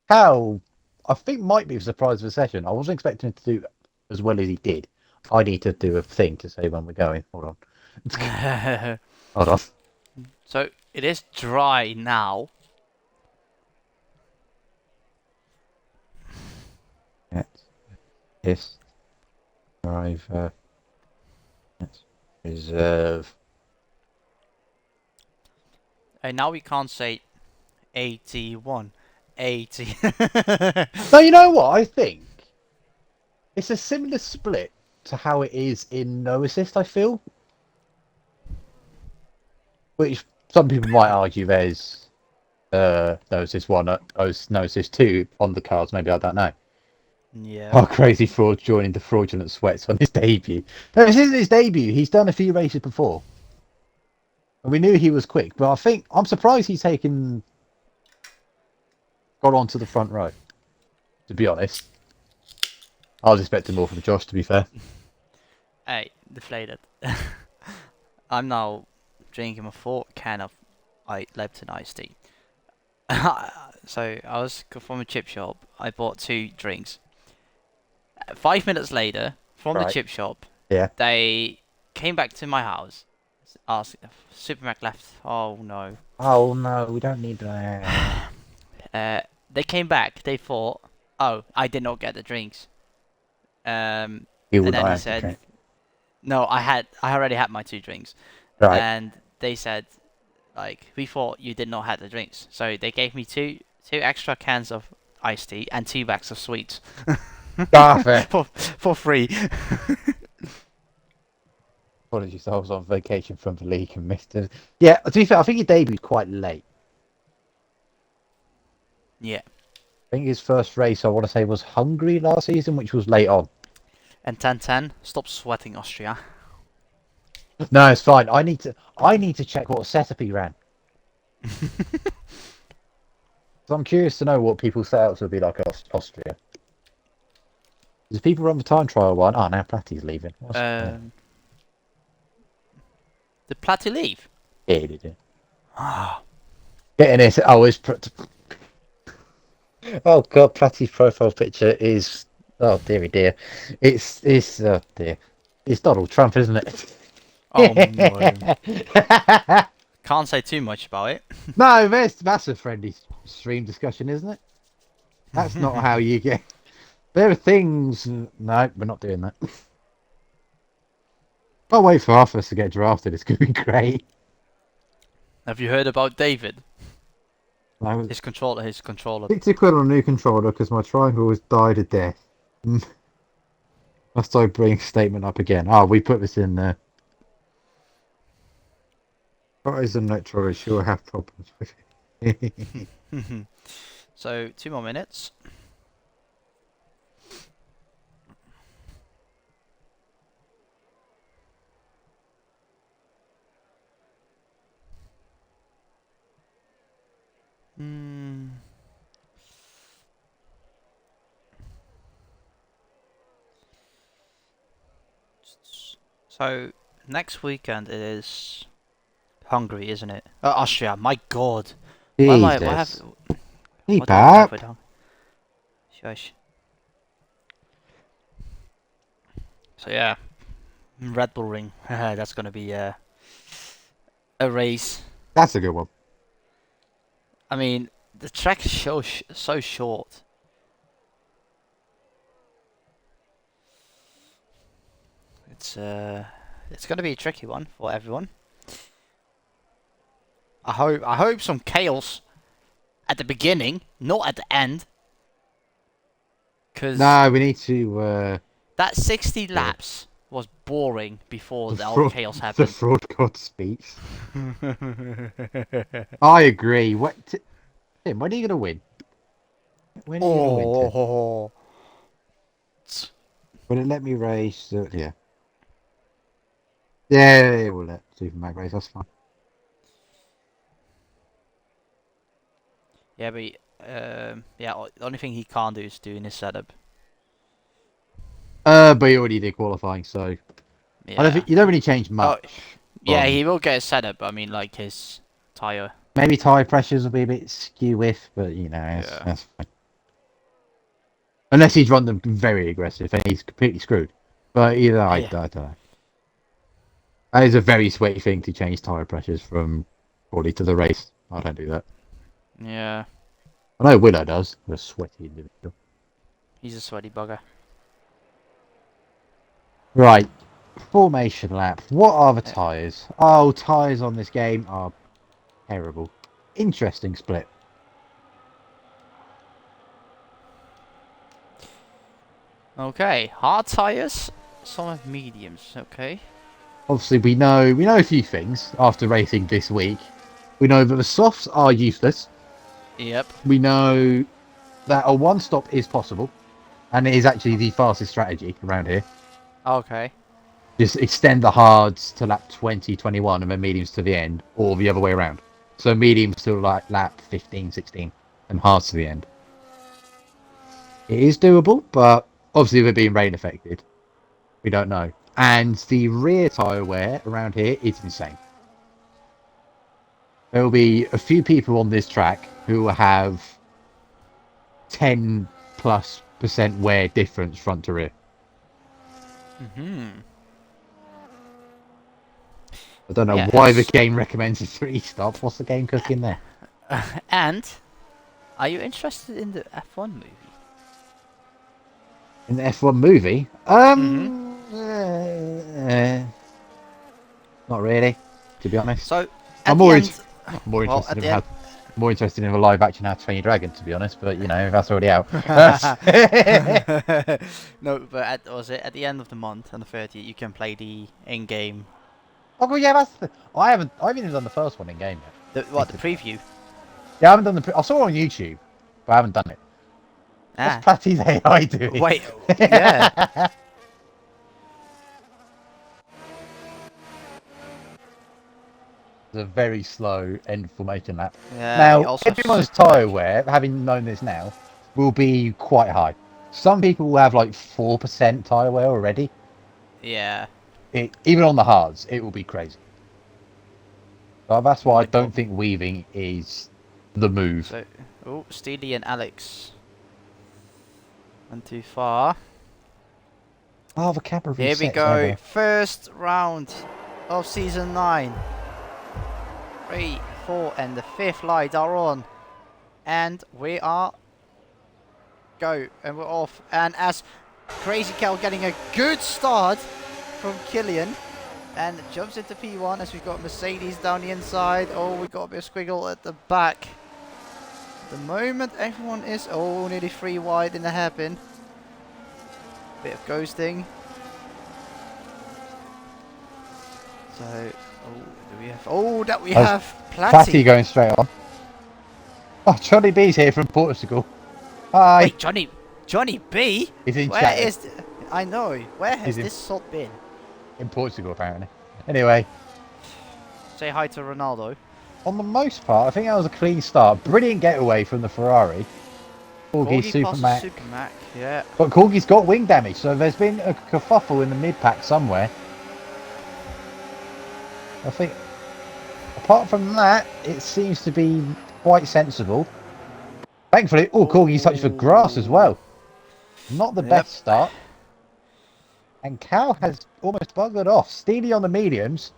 Cal, I think, might be a surprise of the session. I wasn't expecting him to do as well as he did. I need to do a thing to say when we're going. Hold on. Hold on.
So it is dry now.
Yes. Driver. Reserve.
And now we can't say 81, 80.
No, you know what? I think it's a similar split to how it is in no assist, I feel. Which some people might argue there's no assist 1, no assist 2 on the cards. Maybe, I don't know.
Yeah.
Oh, crazy fraud joining the fraudulent sweats on his debut. No, this isn't his debut. He's done a few races before. And we knew he was quick, but I'm surprised he's got onto the front row, to be honest. I was expecting more from Josh, to be fair.
Hey, deflated. I'm now drinking a 4 can of Lipton iced tea. So I was from a chip shop. I bought 2 drinks. 5 minutes later, from the
Right.
chip shop,
Yeah.
they came back to my house. Asked if Supermac left. Oh no.
Oh no, we don't need that.
They came back. They thought, oh, I did not get the drinks. And
You would
then
not
he
have to
said,
drink.
no, I already had my 2 drinks.
Right.
And they said, like, we thought you did not have the drinks, so they gave me two extra cans of iced tea and 2 bags of sweets.
Perfect.
for free.
Apologies, I was on vacation from the league and missed it. Yeah, to be fair, I think he debuted quite late.
Yeah.
I think his first race, I want to say, was Hungary last season, which was late on.
And 10-10, stop sweating, Austria.
No, it's fine. I need to check what setup he ran. So I'm curious to know what people's setups would be like Austria. Because people run the time trial one. Oh, now Platty's leaving.
Did Platy leave?
Yeah, he did. Getting this. Oh, oh god, Platty's profile picture is. Oh dearie dear. It's oh dear. It's Donald Trump, isn't it?
Oh no. Can't say too much about it.
No, that's a friendly stream discussion, isn't it? That's not how you get. There are things. No, we're not doing that. I'll wait for half of us to get drafted. It's going to be great.
Have you heard about David?
No,
His controller.
£60 on a new controller because my triangle has died a death. Must I bring a statement up again? Oh, we put this in there. Horizon Metro sure have problems with it.
So 2 more minutes. So next weekend is Hungary, isn't it? Austria. My God.
Jesus. Hey,
What do I have with
Bab.
Hungary? Shush. So yeah, Red Bull Ring. That's gonna be a race.
That's a good one.
I mean, the track is so short. It's gonna be a tricky one for everyone. I hope some chaos at the beginning, not at the end. Cause
No, we need to.
that 60 laps was boring before all the chaos
The
happened.
fraud god speaks. I agree. Tim, when are you going to win? When are you going to win, Tim? Will it let me race? Yeah. Yeah, it will let Super Mag race. That's fine.
Yeah, but the only thing he can't do is doing his setup.
But he already did qualifying, so I don't
Yeah.
think you don't really change
Oh,
much
yeah,
from.
he will get a setup. I mean, like his tire.
Maybe tyre pressures will be a bit skew with, but
Yeah.
that's fine. Unless he's run them very aggressive and he's completely screwed. But either I
Yeah.
don't know. That is a very sweaty thing to change tyre pressures from quality to the race. I don't do that.
Yeah.
I know Willow does. A sweaty individual.
He's a sweaty bugger.
Right. Formation lap. What are the
Yeah.
tyres? Oh, tyres on this game are terrible. Interesting split.
Okay, hard tires. Some have mediums. Okay.
Obviously, we know a few things after racing this week. We know that the softs are useless.
Yep.
We know that a one stop is possible, and it is actually the fastest strategy around here.
Okay.
Just extend the hards to lap 20, 21, and then mediums to the end, or the other way around. So mediums to like lap 15, 16, and hards to the end. It is doable, but obviously they're being rain affected. We don't know. And the rear tyre wear around here is insane. There will be a few people on this track who will have 10+% wear difference front to rear.
Hmm.
I don't know why the
Yes.
game recommends a 3-stop. What's the game cooking there?
And are you interested in the F1 movie?
In the F1 movie?
Mm-hmm.
Not really, to be honest.
So
I'm
at the
more,
end,
more
well,
interested
at
in
the end.
more interested in a live action How to Train Your Dragon, to be honest. But that's already out.
No, but was it at the end of the month on the 30th? You can play the in-game.
Oh well, yeah, that's. I haven't even done the first one in game yet.
The preview?
Yeah, I haven't done I saw it on YouTube, but I haven't done it. What's
Ah,
Patty's AI doing?
wait, yeah.
It's a very slow end formation lap.
Yeah, we
Now,
also have
everyone's
super
tyre
bike.
wear, having known this now, will be quite high. Some people will have like 4% tyre wear already.
Yeah.
Even on the hards, it will be crazy. So that's why I
Might
don't
not.
think weaving is the move.
So, oh, Steely and Alex went too far.
Oh, the camera
Here we
resets
go.
never.
First round of season 9. 3, 4, and the 5th light are on. And we are go. And we're off. And as Crazy Cal getting a good start from Killian. And jumps into P1 as we've got Mercedes down the inside. Oh, we got a bit of squiggle at the back. At the moment, everyone is nearly 3 wide in the hairpin. Bit of ghosting. So, do we have? Oh, that we have
Platty
Platty.
going straight on. Oh, Johnny B's here from Portugal. Hi.
Wait, Johnny B.
He's in
Where
chat.
is? I know. Where has
He's
this salt been?
in Portugal, apparently. Anyway,
Say hi to Ronaldo.
on the most part, I think that was a clean start. Brilliant getaway from the Ferrari. Corgi
Corgi
Super
passes
Mac.
Super Mac. Yeah.
But Corgi's got wing damage, so there's been a kerfuffle in the mid-pack somewhere. I think, apart from that, it seems to be quite sensible. Thankfully, Corgi's touched the grass as well. Not the
Yep.
best start. And Cal has almost buggered off. Steely on the mediums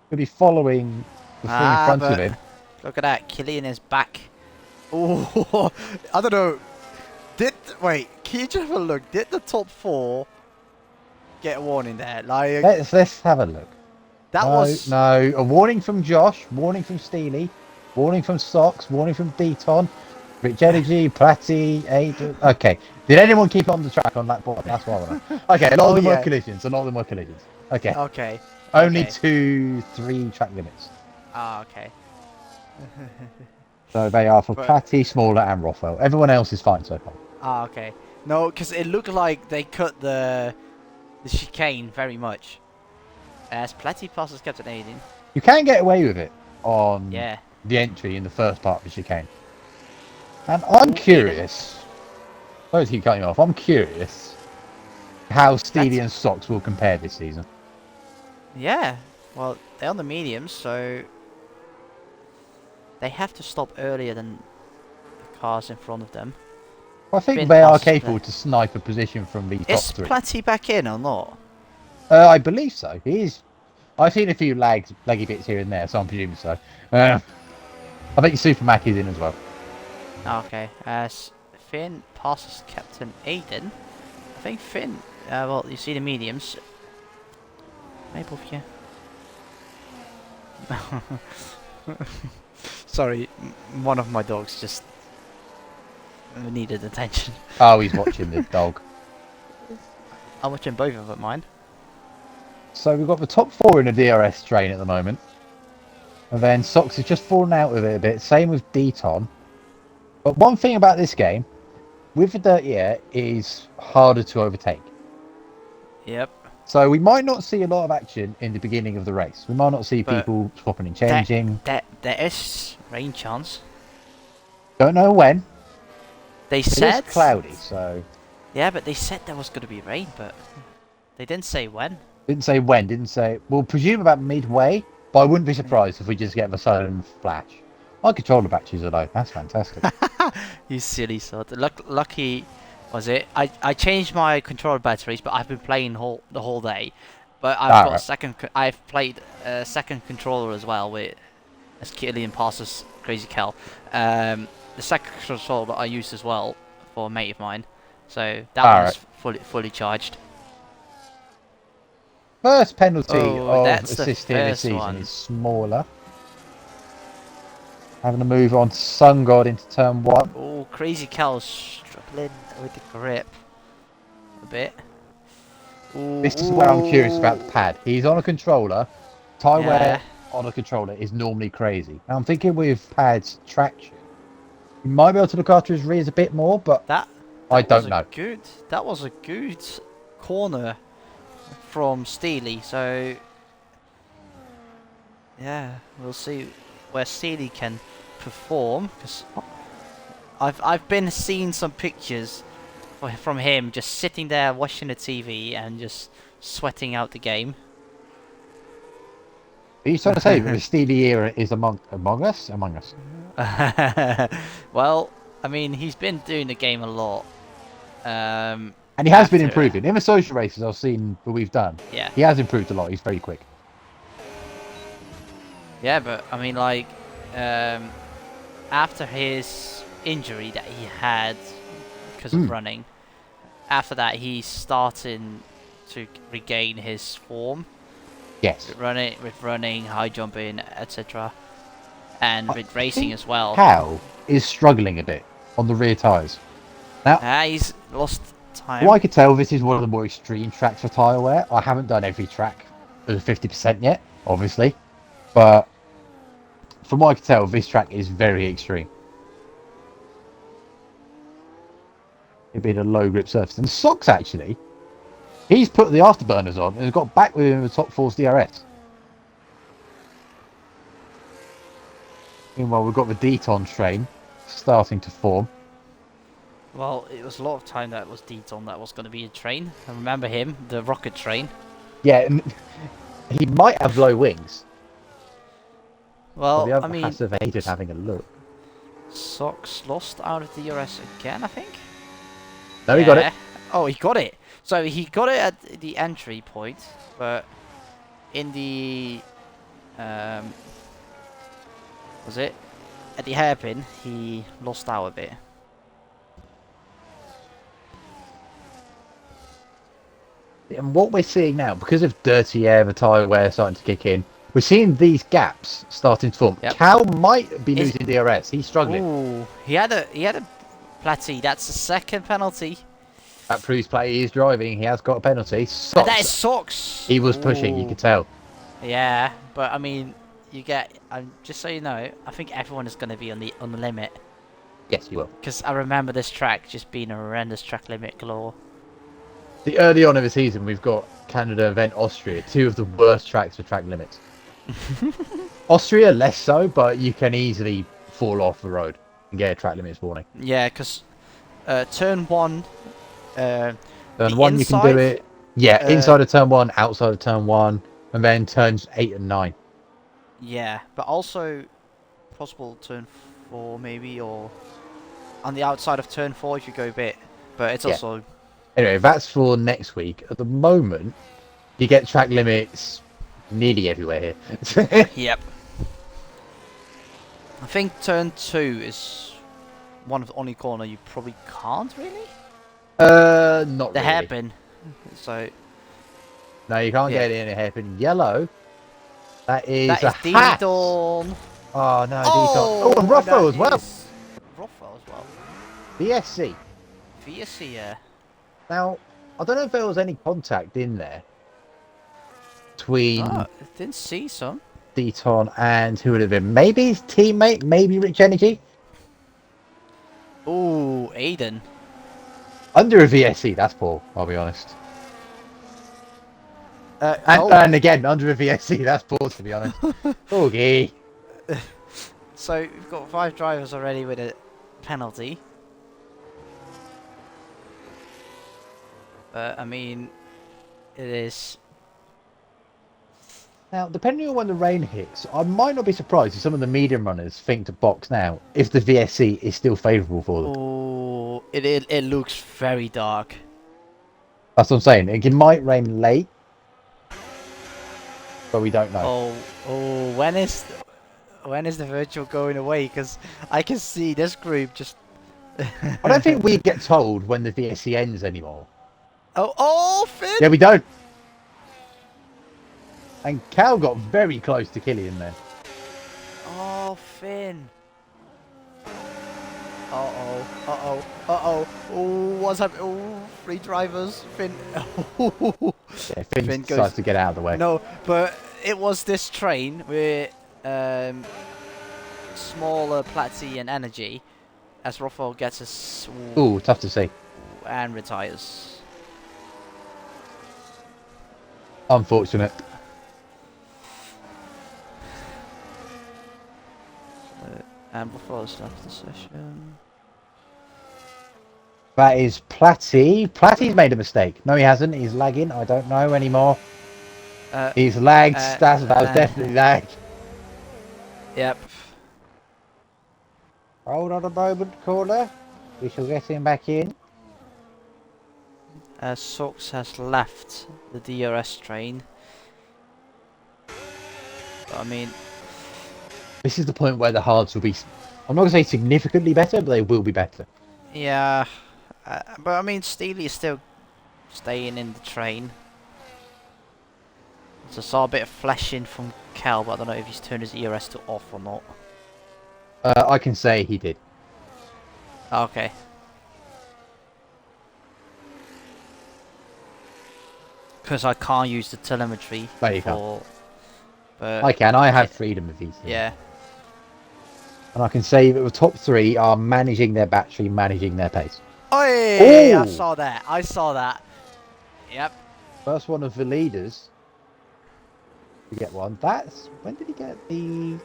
will be following the three in front of
But
him.
look at that. Killian is back. Oh, I don't know. Wait? Can you just have a look? Did the top 4 get a warning there? Like
Let's have a look.
that was
No, a warning from Josh, warning from Steely, warning from Socks, warning from Beaton, Rich Energy, Platty, Aidan. Okay, did anyone keep on the track on that board? That's what I want to know. Okay, a lot of them were collisions, Okay,
Okay.
only 2-3 track limits.
Ah, okay.
So they are for
But
Platty, Smaller, and Rothwell. Everyone else is fine so far.
okay. No, because it looked like they cut the the chicane very much. As Platty passes Captain Aidan.
You can get away with it on
Yeah.
the entry in the first part of the chicane. And I'm
Aidan.
curious. Sorry to keep cutting you off. I'm curious how Steely and Socks will compare this season.
Yeah. Well, they're on the mediums, so they have to stop earlier than the cars in front of them.
I think
Finn
they are
passes
capable to snipe a position from these top
Is
three.
Platty back in or not?
I believe so. He is. I've seen a few laggy bits here and there, so I'm presuming so. I think Super Mac is in as well.
Okay, as Finn passes Captain Aidan, I think Finn, well, you see the mediums. Maybe yeah. Sorry, one of my dogs just needed attention.
Oh, he's watching the dog.
I'm watching both of mine.
So we've got the top four in the DRS train at the moment. And then Socks has just fallen out with it a bit. Same with Deton. But one thing about this game, with the dirty air, is harder to overtake.
Yep.
So we might not see a lot of action in the beginning of the race. We might not see people swapping and changing.
There is rain chance.
Don't know when.
They said
it is cloudy, so...
Yeah, but they said there was going to be rain, but they didn't say when.
Didn't say when, didn't say... We'll presume about midway, but I wouldn't be surprised if we just get a sudden flash. My controller batteries are low. That's fantastic.
You silly sod. Lucky was it? I changed my controller batteries, but I've been playing the whole day. But I've got a second. I've played a second controller as well with as Killian passes Crazy Kel. The second controller I used as well for a mate of mine, so that one's fully charged.
First penalty of
that's
assist
the
here this season
one.
is smaller. Having to move on to Sun God into turn one.
Oh, Crazy Kel's struggling with the grip a bit. Ooh,
this is where I'm curious about the pad. He's on a controller. Tie wear on a controller is normally crazy. Now I'm thinking with Pad's traction, he might be able to look after his rears a bit more, but I don't know.
That was a good corner from Steely. So yeah, we'll see where Steely can perform, because I've been seeing some pictures from him just sitting there watching the TV and just sweating out the game.
Are you trying to say that the Steely era is among us? Among us.
Well, I mean, he's been doing the game a lot.
And he has been improving. In the social races I've seen that we've done, he has improved a lot. He's very quick.
Yeah, but I mean, like, after his injury that he had because of running, after that he's starting to regain his form.
Yes.
With running, high jumping, etc. And with racing as well.
Cal is struggling a bit on the rear tyres. Now,
he's lost time.
Well, I could tell this is one of the more extreme tracks for tyre wear. I haven't done every track to 50% yet, obviously. But from what I can tell, this track is very extreme. It being a low grip surface. And Socks, actually, he's put the afterburners on and has got back within the top 4's DRS. Meanwhile, we've got the Deton train starting to form.
Well, it was a lot of time that was Deton that was going to be a train. I remember him, the rocket train.
Yeah, and he might have low wings.
Well,
I mean, passive aided having a look.
Socks lost out of the DRS again, I think.
No, he got it.
Oh, he got it. So he got it at the entry point, but in the was it at the hairpin he lost out a bit.
And what we're seeing now, because of dirty air, the tyre wear starting to kick in, we're seeing these gaps starting to form.
Yep.
Cal might be losing DRS. He's struggling.
Ooh, he had a Platty. That's the second penalty.
That proves Platty is driving. He has got a penalty. Socks.
That is Socks.
He was pushing. You could tell.
Yeah, but I mean, you get. Just so you know, I think everyone is going to be on the limit.
Yes, you will.
Because I remember this track just being a horrendous track limit galore.
the early on in the season, we've got Canada, event Austria, two of the worst tracks for track limits. Austria less so, but you can easily fall off the road and get a track limits warning.
Yeah, because turn 1,
Turn
the
1 you can do
inside,
it. Yeah, inside of turn 1, outside of turn 1, and then turns 8 and 9.
yeah, but also possible turn 4 maybe, or on the outside of turn 4 if you go a bit. But it's
Yeah.
also...
Anyway, that's for next week. At the moment, you get track limits nearly everywhere here.
Yep. I think turn 2 is one of the only corner you probably can't really.
Not
The
really.
hairpin. So
No, you can't
yeah.
get it in a hairpin. Yellow. That is
That
a
is
hat.
Dawn.
Oh no,
Oh,
oh, and Ruffo
that
as well.
is Ruffo as well.
BSC.
VSC, yeah.
Now, I don't know if there was any contact in there between
Oh, I didn't see some.
Deton and who would have been? Maybe his teammate, maybe Rich Energy.
Oh, Aidan.
Under a VSC, that's poor, I'll be honest.
Oh.
And again, under a VSC, that's poor, to be honest. Okay.
So we've got 5 drivers already with a penalty. But I mean, it is...
Now, depending on when the rain hits, I might not be surprised if some of the medium runners think to box now if the VSC is still favourable for them.
Oh, it looks very dark.
That's what I'm saying. It might rain late, but we don't know.
Oh, when is the virtual going away? Because I can see this group just...
I don't think we get told when the VSC ends anymore.
Oh, Finn!
Yeah, we don't. And Cal got very close to Killian there.
Oh, Finn. Uh-oh. Oh, what's happening? Oh, 3 drivers. Finn.
Yeah, Finn
Finn
decides
goes...
to get out of the way.
No, but it was this train with smaller Platzi and Energy as Ruffo gets us...
Ooh, tough to see.
And retires.
Unfortunate.
And before the start of the session...
That is Platty. Platty's made a mistake. No, he hasn't. He's lagging. I don't know anymore. He's lagged. That was definitely lag.
Yep.
Hold on a moment, caller. We shall get him back in.
Sox has left the DRS train. But, I mean...
This is the point where the hards will be... I'm not going to say significantly better, but they will be better.
Yeah. But, I mean, Steely is still staying in the train. So I saw a bit of flashing from Cal, but I don't know if he's turned his ERS to off or not.
I can say he did.
Okay. Because I can't use the telemetry.
No, you can't.
But
I can. I have freedom of these things.
yeah.
And I can say that the top 3 are managing their battery, managing their pace.
Oi! I saw that. Yep.
First one of the leaders to get one. That's... When did he get the...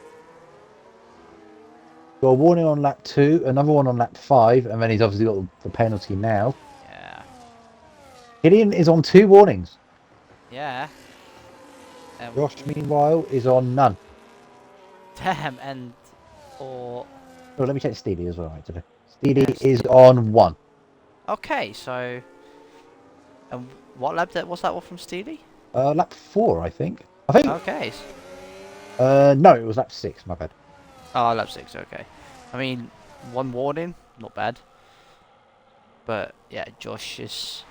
Got a warning on lap 2, another one on lap 5, and then he's obviously got the penalty now.
Yeah.
Gideon is on 2 warnings.
Yeah.
Josh, meanwhile, is on none.
Damn, and... Or...
Oh, let me check Steely as well. Right, Steely is on 1.
Okay, so... what lap was that one from Steely?
Lap 4, I think.
Okay.
No, it was lap 6, my bad.
Oh, lap 6, okay. I mean, 1 warning, not bad. But, yeah, Josh is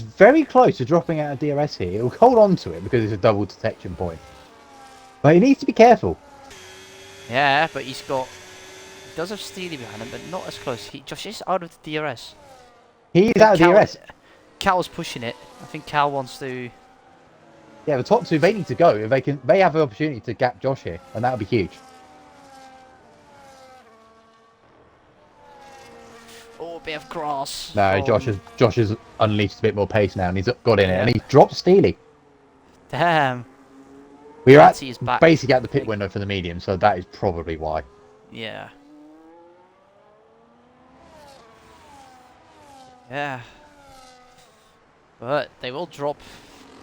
very close to dropping out of DRS here. He'll hold on to it because it's a double detection point. But he needs to be careful.
Yeah, but he's got... He does have Steely behind him, but not as close. Josh is out of the DRS.
He's out of DRS.
Cal's pushing it. I think Cal wants to...
Yeah, the top 2, they need to go. They have the opportunity to gap Josh here, and that would be huge.
Oh, a bit of cross.
No,
from...
Josh has unleashed a bit more pace now, and he's got in it, and
Yeah.
he's dropped Steely.
Damn.
We're at
Platty is back.
basically at the pit window for the medium, so that is probably why.
Yeah. Yeah. But they will drop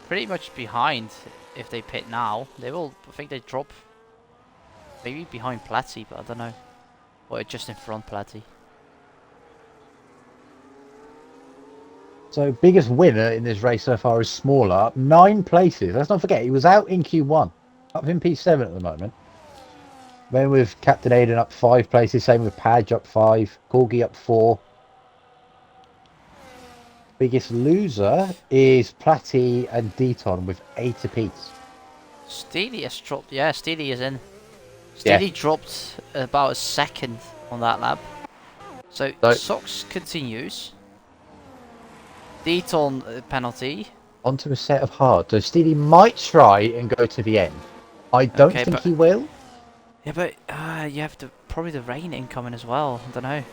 pretty much behind if they pit now. They will, I think they drop maybe behind Platty, but I don't know. Or just in front Platty.
So biggest winner in this race so far is Smaller, up 9 places. Let's not forget, he was out in Q1, up in P7 at the moment. Then with Captain Aidan up 5 places, same with Padge up 5, Corgi up 4. Biggest loser is Platty and Deton with 8 apiece.
Steely has dropped. Yeah, Steely is in. Steely dropped about a second on that lap. So Sox continues. Deton penalty.
Onto a set of hard. So Steely might try and go to the end. I don't think he will.
Yeah, but you have probably the rain incoming as well. I don't know.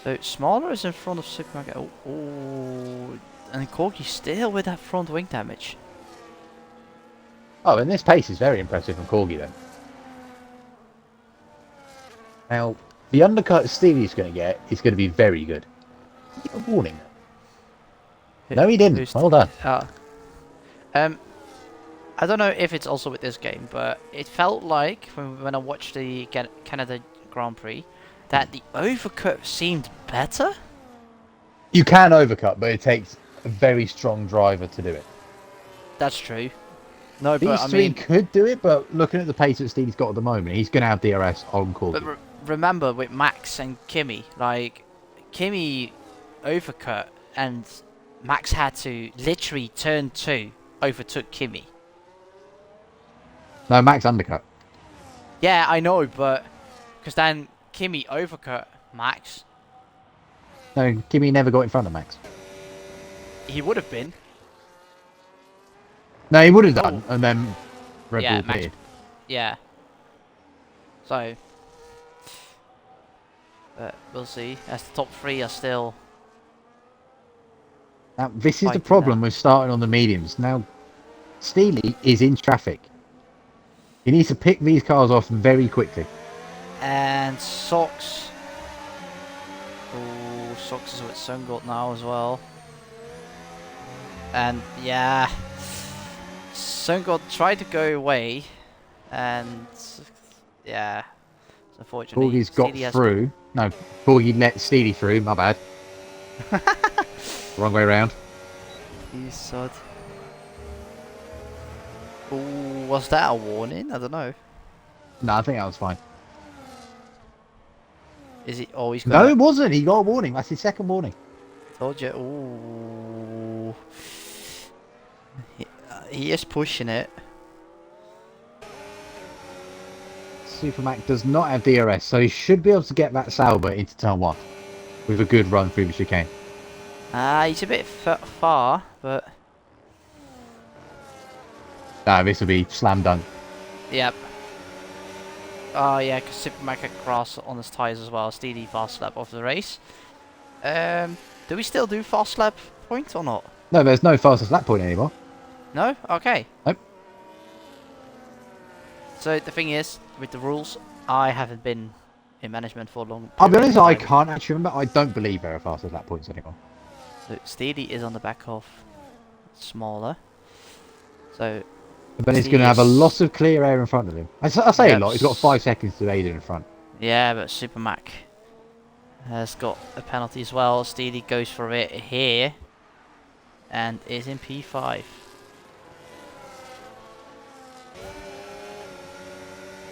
So Smaller is in front of Supermarket. Oh, and Corgi still with that front wing damage.
Oh, and this pace is very impressive from Corgi then. Now, the undercut Stevie's going to get is going to be very good. Did he get a warning? No, he didn't. Well done.
I don't know if it's also with this game, but it felt like when I watched the Canada Grand Prix that the overcut seemed better.
You can overcut, but it takes a very strong driver to do it.
That's true. No,
These
but I
three
mean,
could do it, but looking at the pace that Stevie's got at the moment, he's going to have DRS on Corgi.
But remember with Max and Kimi, like Kimi overcut and Max had to literally turn 2 overtook Kimi.
No, Max undercut.
Yeah, I know, but because then Kimi overcut Max.
No, Kimi never got in front of Max.
He would have been.
No, he would have done, and then Red Bull
Max,
pitted.
yeah. So, but we'll see. As the top 3 are still.
Now, this is the problem with starting on the mediums. Now, Steely is in traffic. He needs to pick these cars off very quickly.
And Sox. Oh, Sox is with Sungot now as well. And yeah, Sungot tried to go away, and yeah, unfortunately,
Corgi's got through. No, Corgi let Steely through. My bad. Wrong way around.
You sod. Ooh, was that a warning? I don't know.
No, I think that was fine.
Is it always?
No, it wasn't. He got a warning. That's his second warning.
Told you. Ooh. He is pushing it.
Supermac does not have DRS, so he should be able to get that Sauber into turn 1 with a good run through the chicane.
He's a bit far, but...
No, this will be slam dunk.
Yep. Oh yeah, because Supermac had grass on his tyres as well. Steely fast lap of the race. Do we still do fast lap point or not?
No, there's no fastest lap point anymore.
No? Okay.
Nope.
So the thing is, with the rules, I haven't been in management for a long time.
I'll be honest, I can't actually remember. I don't believe there are fastest lap points anymore.
So Steely is on the back of Smaller. So...
But he's going to have a lot of clear air in front of him. I say a lot. He's got 5 seconds to Aidan in front.
Yeah, but Supermac has got a penalty as well. Steely goes for it here. And is in P5.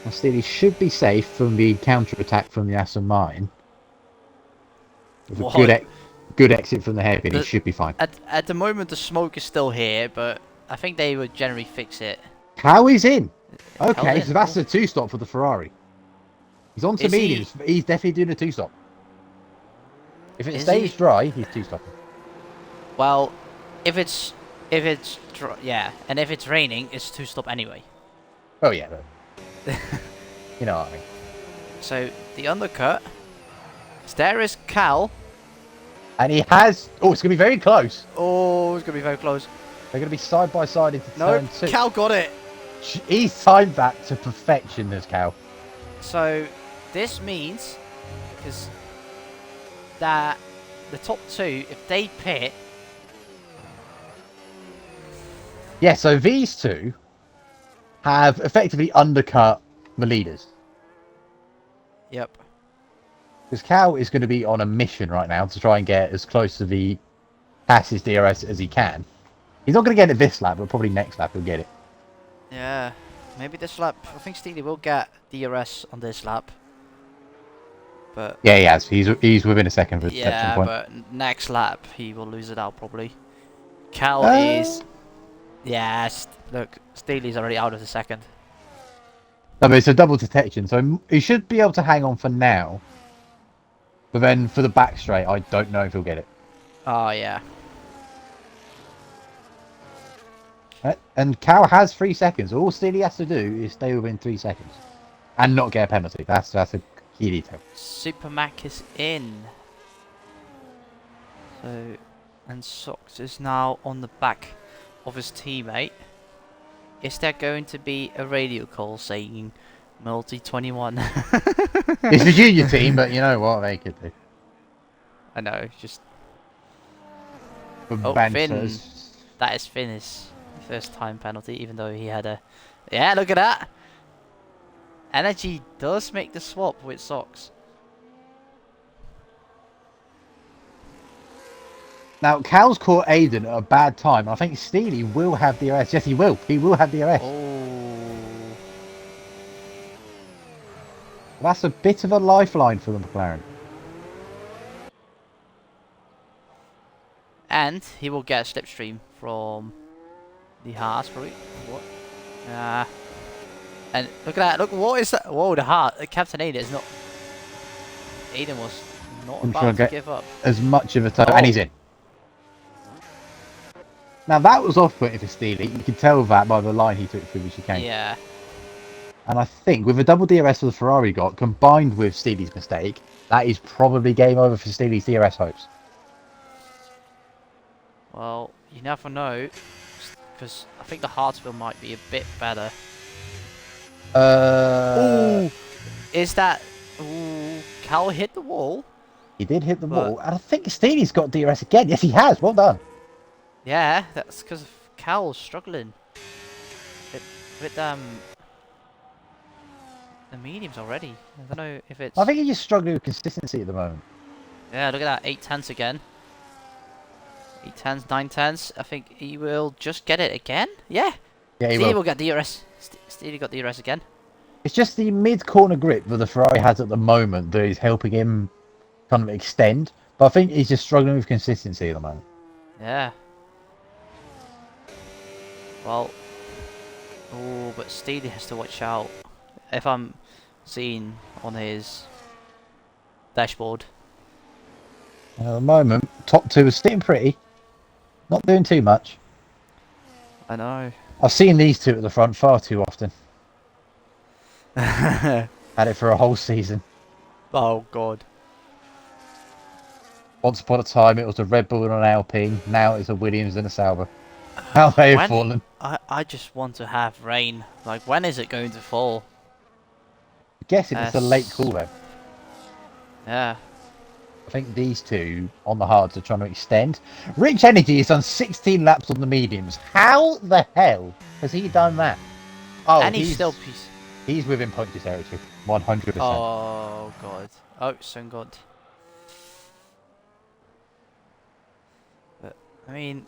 Now Steely should be safe from the counter-attack from the Aston Martin. With a good exit from the hairpin, he should be fine.
At the moment, the smoke is still here, but I think they would generally fix it.
How is in? Okay, so that's a 2-stop for the Ferrari. He's on to mediums. He's definitely doing a 2-stop. If it stays dry, he's 2-stopping.
Well, if it's yeah, and if it's raining, it's 2-stop anyway.
Oh yeah, but you know what I mean.
So the undercut There is Cal.
And he has... Oh, it's going to be very close.
Oh, it's going to be very close.
They're going to be side by side into turn 2.
Cal got it.
He's timed that to perfection, this Cal.
So, this means, because that the top 2, if they pit...
Yeah, so these two have effectively undercut the leaders.
Yep.
Because Cal is going to be on a mission right now to try and get as close to the passes DRS as he can. He's not going to get it this lap, but probably next lap he'll get it.
Yeah. Maybe this lap. I think Steely will get DRS on this lap. But
yeah, he has. He's within a second of the detection point.
Yeah, but next lap he will lose it out probably. Cal is... Yeah, look, Steely's already out of the second.
No, but it's a double detection, so he should be able to hang on for now. But then for the back straight, I don't know if he'll get it.
Oh, yeah.
And Cal has 3 seconds. All Steely has to do is stay within 3 seconds. And not get a penalty. That's a key detail.
Super Mac is in. So, and Sox is now on the back of his teammate. Is there going to be a radio call saying Multi 21?
It's the junior team, but you know what they could do.
I know, just...
Oh,
Finn. That is Finn's first time penalty, even though he had a... Yeah, look at that! Energy does make the swap with Sox.
Now, Cal's caught Aidan at a bad time. I think Steely will have DRS. Yes, he will. He will have DRS.
Oh.
That's a bit of a lifeline for the McLaren.
And he will get a slipstream from the Haas, probably. What? And look at that. Look, what is that? Whoa, the Haas. Captain Aidan is not... Aidan was not about to give up.
As much of a time.
Oh.
And he's in. Now, that was off-putting for Steely. You can tell that by the line he took through the chicane.
Yeah.
And I think with a double DRS that the Ferrari got, combined with Steely's mistake, that is probably game over for Steely's DRS hopes.
Well, you never know, because I think the Hartsville might be a bit better. Ooh! Is that... Ooh, Cal hit the wall?
He did hit the wall, and I think Steely's got DRS again. Yes, he has. Well done.
Yeah, that's because Cal's struggling with the mediums already. I don't know if it's...
I think he's just struggling with consistency at the moment.
Yeah, look at that, 8 tenths again. 8 tenths, 9 tenths. I think he will just get it again. Yeah.
Yeah, he
Steely
will.
will get DRS. Steely got DRS again.
It's just the mid-corner grip that the Ferrari has at the moment that is helping him kind of extend. But I think he's just struggling with consistency at the moment.
Yeah. Well, oh, but Steely has to watch out. If I'm seeing on his dashboard.
At the moment, top 2 is sitting pretty. Not doing too much.
I know.
I've seen these two at the front far too often. Had it for a whole season.
Oh, God.
Once upon a time, it was a Red Bull and an Alpine. Now it's a Williams and a Sauber. How they have fallen.
I just want to have rain. Like, when is it going to fall?
I'm guessing it's a late call then.
Yeah.
I think these two on the hards are trying to extend. Rich Energy has done 16 laps on the mediums. How the hell has he done that? Oh,
and he's still...
He's within punches territory. 100%.
Oh, God. Oh, so good. But, I mean...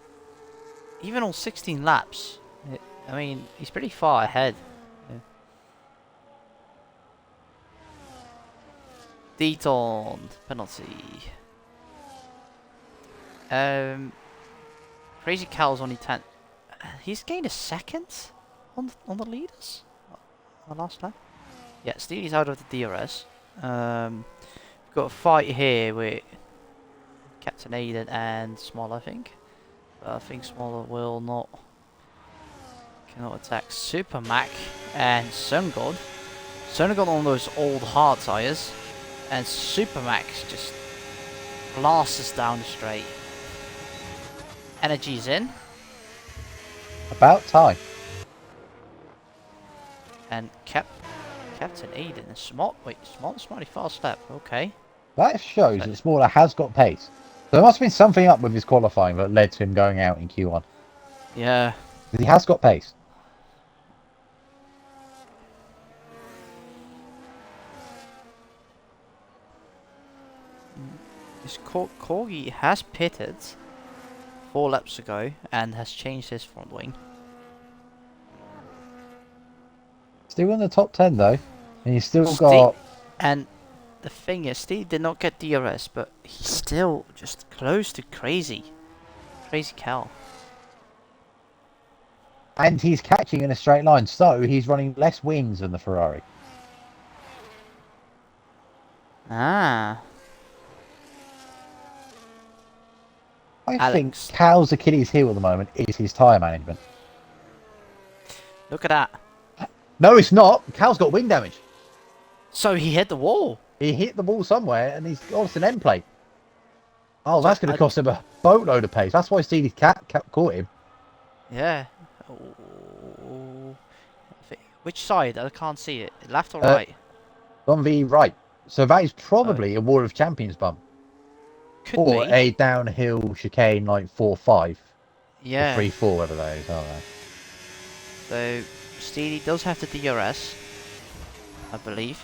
Even on 16 laps, I mean, he's pretty far ahead. Yeah. Detoned penalty. Crazy Cal's only 10. He's gained a second on the leaders on the last lap. Yeah, Steely's out of the DRS. We've got a fight here with Captain Aidan and Small, I think. But I think Smaller will cannot attack Super Mac and Sun God. Sun God on those old hard tires. And Supermax just blasts us down the straight. Energy's in.
About time.
And Captain Aidan is smart. Wait, smarty fast lap. Okay.
That shows that Smaller has got pace. So there must have been something up with his qualifying that led to him going out in Q1.
Yeah.
He has got pace.
This Corgi has pitted 4 laps ago and has changed his front wing.
Still in the top 10 though. And he's still got...
And the thing is, Steve did not get DRS, but he's still just close to crazy. Crazy Cal.
And he's catching in a straight line, so he's running less wings than the Ferrari.
Ah.
I think Cal's Achilles heel at the moment is his tyre management.
Look at that.
No, it's not. Cal's got wing damage.
So he hit the wall.
He hit the wall somewhere, and he's got an end plate. Oh, that's going to cost him a boatload of pace. That's why Steely's cat caught him.
Yeah. Oh. Which side? I can't see it. Left or right?
On the right. So that is probably a War of Champions bump.
Could
or
be.
A downhill chicane like 4-5.
Yeah.
3-4, whatever that is. Oh, no.
So Steely does have the DRS, I believe.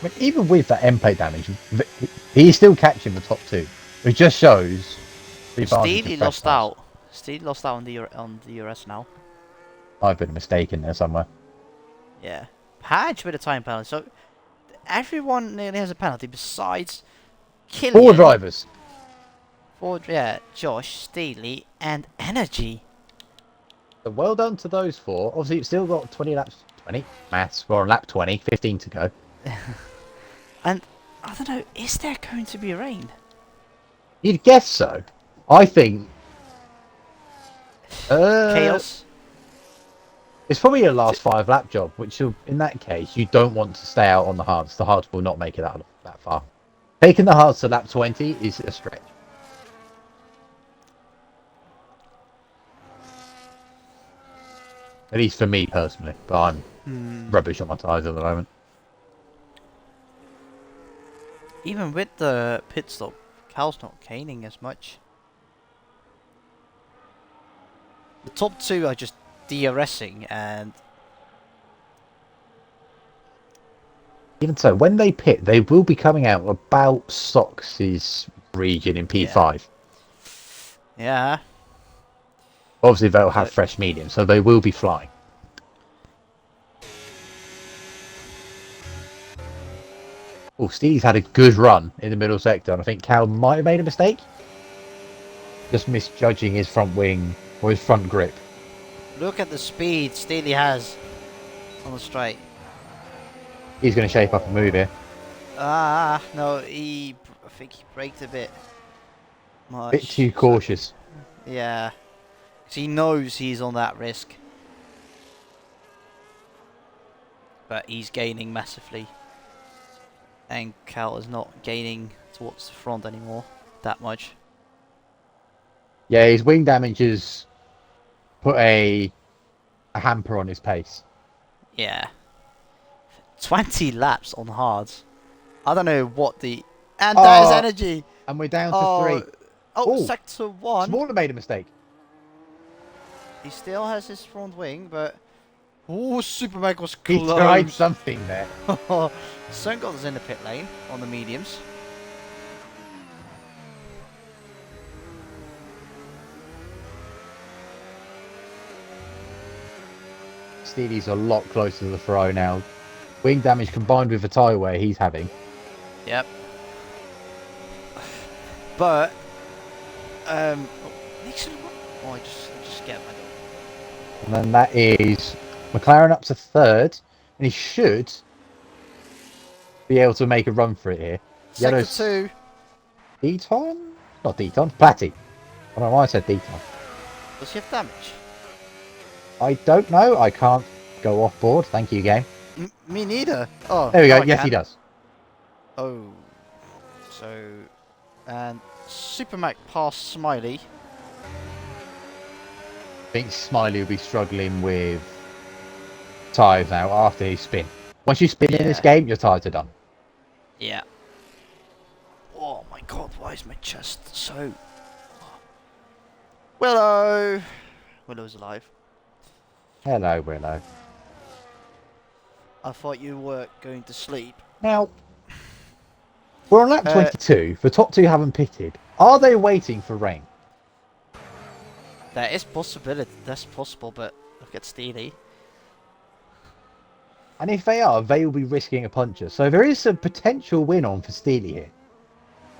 I mean, even with that end plate damage, he's still catching the top 2. It just shows the advantage.
Steely lost out. Steely lost out on the DRS now.
I've been mistaken there somewhere.
Yeah. Padge with a time penalty. So everyone nearly has a penalty besides Killian.
4 drivers.
4, yeah. Josh, Steely, and Energy.
So well done to those 4. Obviously, you've still got 20 laps. 20? Maths. We're on lap 20. 15 to go.
And, I don't know, is there going to be rain?
You'd guess so. I think...
Chaos?
It's probably a last 5 lap job, which in that case, you don't want to stay out on the hards. The hards will not make it that far. Taking the hards to lap 20 is a stretch. At least for me personally, but I'm rubbish on my tyres at the moment.
Even with the pit stop, Cal's not caning as much. The top 2 are just DRSing and...
Even so, when they pit, they will be coming out about Sox's region in P5.
Yeah.
Obviously, they'll have fresh medium, so they will be flying. Oh, Steve's had a good run in the middle sector, and I think Cal might have made a mistake. Just misjudging his front wing or his front grip.
Look at the speed Steely has on the straight.
He's going to shape up and move here.
Ah, no, I think he braked a bit much.
Bit too cautious.
Yeah. Because he knows he's on that risk. But he's gaining massively. And Cal is not gaining towards the front anymore that much.
Yeah, his wing damage has put a hamper on his pace.
Yeah. 20 laps on hards. I don't know what the... And that is Energy!
And we're down to 3.
Oh, sector 1.
Smaller made a mistake.
He still has his front wing, but... Oh, Supermag was close.
He tried something there.
Sungold is in the pit lane on the mediums.
Steely's a lot closer to the Ferrari now. Wing damage combined with the tyre wear he's having.
Yep. But... Nixon... Oh, I just get my...
And then that is McLaren up to 3rd. And he should be able to make a run for it here.
Sector 2.
Deton? Not Deton. Platty. I don't know why I said Deton.
Does he have damage?
I don't know. I can't go off board. Thank you, game.
Me neither. Oh,
There we
now
go.
I
Yes, he
can.
does.
Oh, so and Super Mac passed Smiley.
I think Smiley will be struggling with tyres now after his spin. Once you spin in this
Yeah.
game, your tyres are done.
Yeah. Oh my god, why is my chest so... Willow! Willow's alive.
Hello, Willow.
I thought you were going to sleep.
Now, we're on lap 22. The top two haven't pitted. Are they waiting for rain?
There is possibility, that's possible, but look at Steely.
And if they are, they will be risking a puncture. So there is a potential win on for Steely here.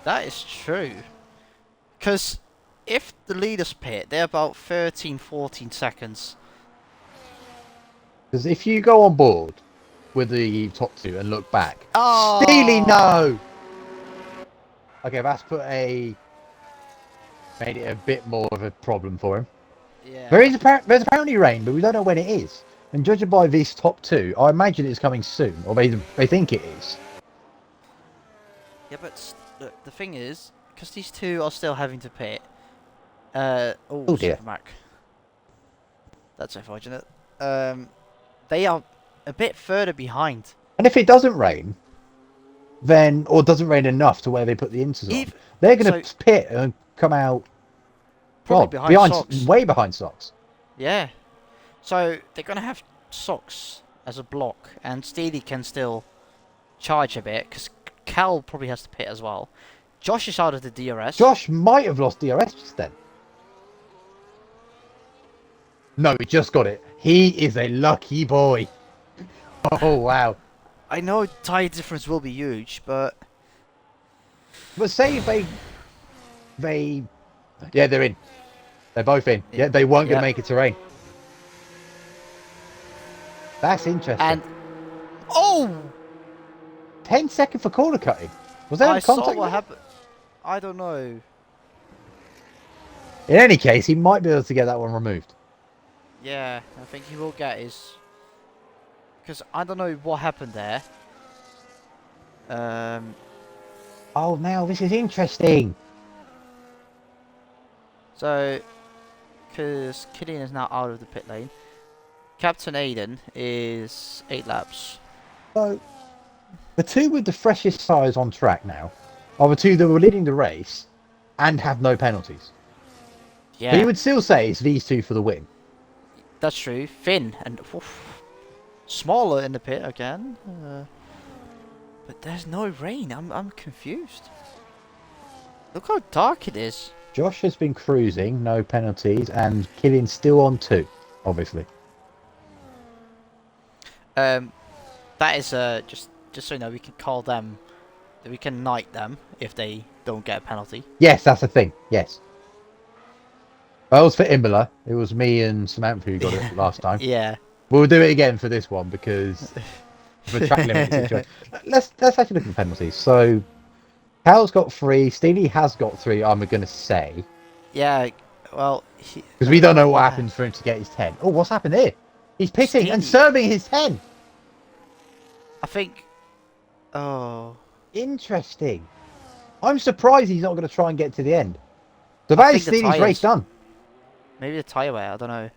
That is true. Because if the leaders pit, they're about 13, 14 seconds.
Because if you go on board with the top two and look back,
Oh!
Steely, no! Okay, that's made it a bit more of a problem for him.
Yeah.
There's apparently rain, but we don't know when it is. And judging by these top two, I imagine it's coming soon, or they think it is.
Yeah, but look, the thing is, because these two are still having to pit.
Oh dear.
Super Mac. That's unfortunate. They are a bit further behind.
And if it doesn't rain, then or doesn't rain enough to where they put the inters on, they're going to pit and come out.
Probably
God,
behind socks.
way behind socks.
Yeah. So they're going to have socks as a block, and Steely can still charge a bit because Cal probably has to pit as well. Josh is out of the DRS.
Josh might have lost DRS just then. No, he just got it. He is a lucky boy. Oh, wow.
I know tyre difference will be huge, but...
But say if they... Yeah, they're in. They're both in. Yeah, they weren't going to make it to rain. That's interesting.
And... Oh!
10 seconds for corner cutting. Was that
I saw
contact?
what happened. I don't know.
In any case, he might be able to get that one removed.
Yeah, I think he will get his... Because I don't know what happened there.
Oh, now this is interesting.
So, because Killian is now out of the pit lane, Captain Aidan is 8 laps.
So, the two with the freshest tyres on track now are the two that were leading the race and have no penalties.
Yeah.
But you would still say it's these two for the win.
That's true. Finn and smaller in the pit again. But there's no rain. I'm confused. Look how dark it is.
Josh has been cruising, no penalties, and Killian's still on 2, obviously.
That is just so you know, we can call them, we can knight them if they don't get a penalty.
Yes, that's a thing. Yes. That was for Imola. It was me and Samantha who got it last time.
Yeah.
We'll do it again for this one because the track limit situation. Let's actually look at the penalties. So, Cal's got 3. Steely has got 3. I'm going to say.
Yeah. Well,
because we don't know what happens for him to get his 10. Oh, what's happened here? He's pitting and serving his 10.
I think. Oh.
Interesting. I'm surprised he's not going to try and get to the end. So that is Steely's race done.
Maybe the tyre wear, I don't know.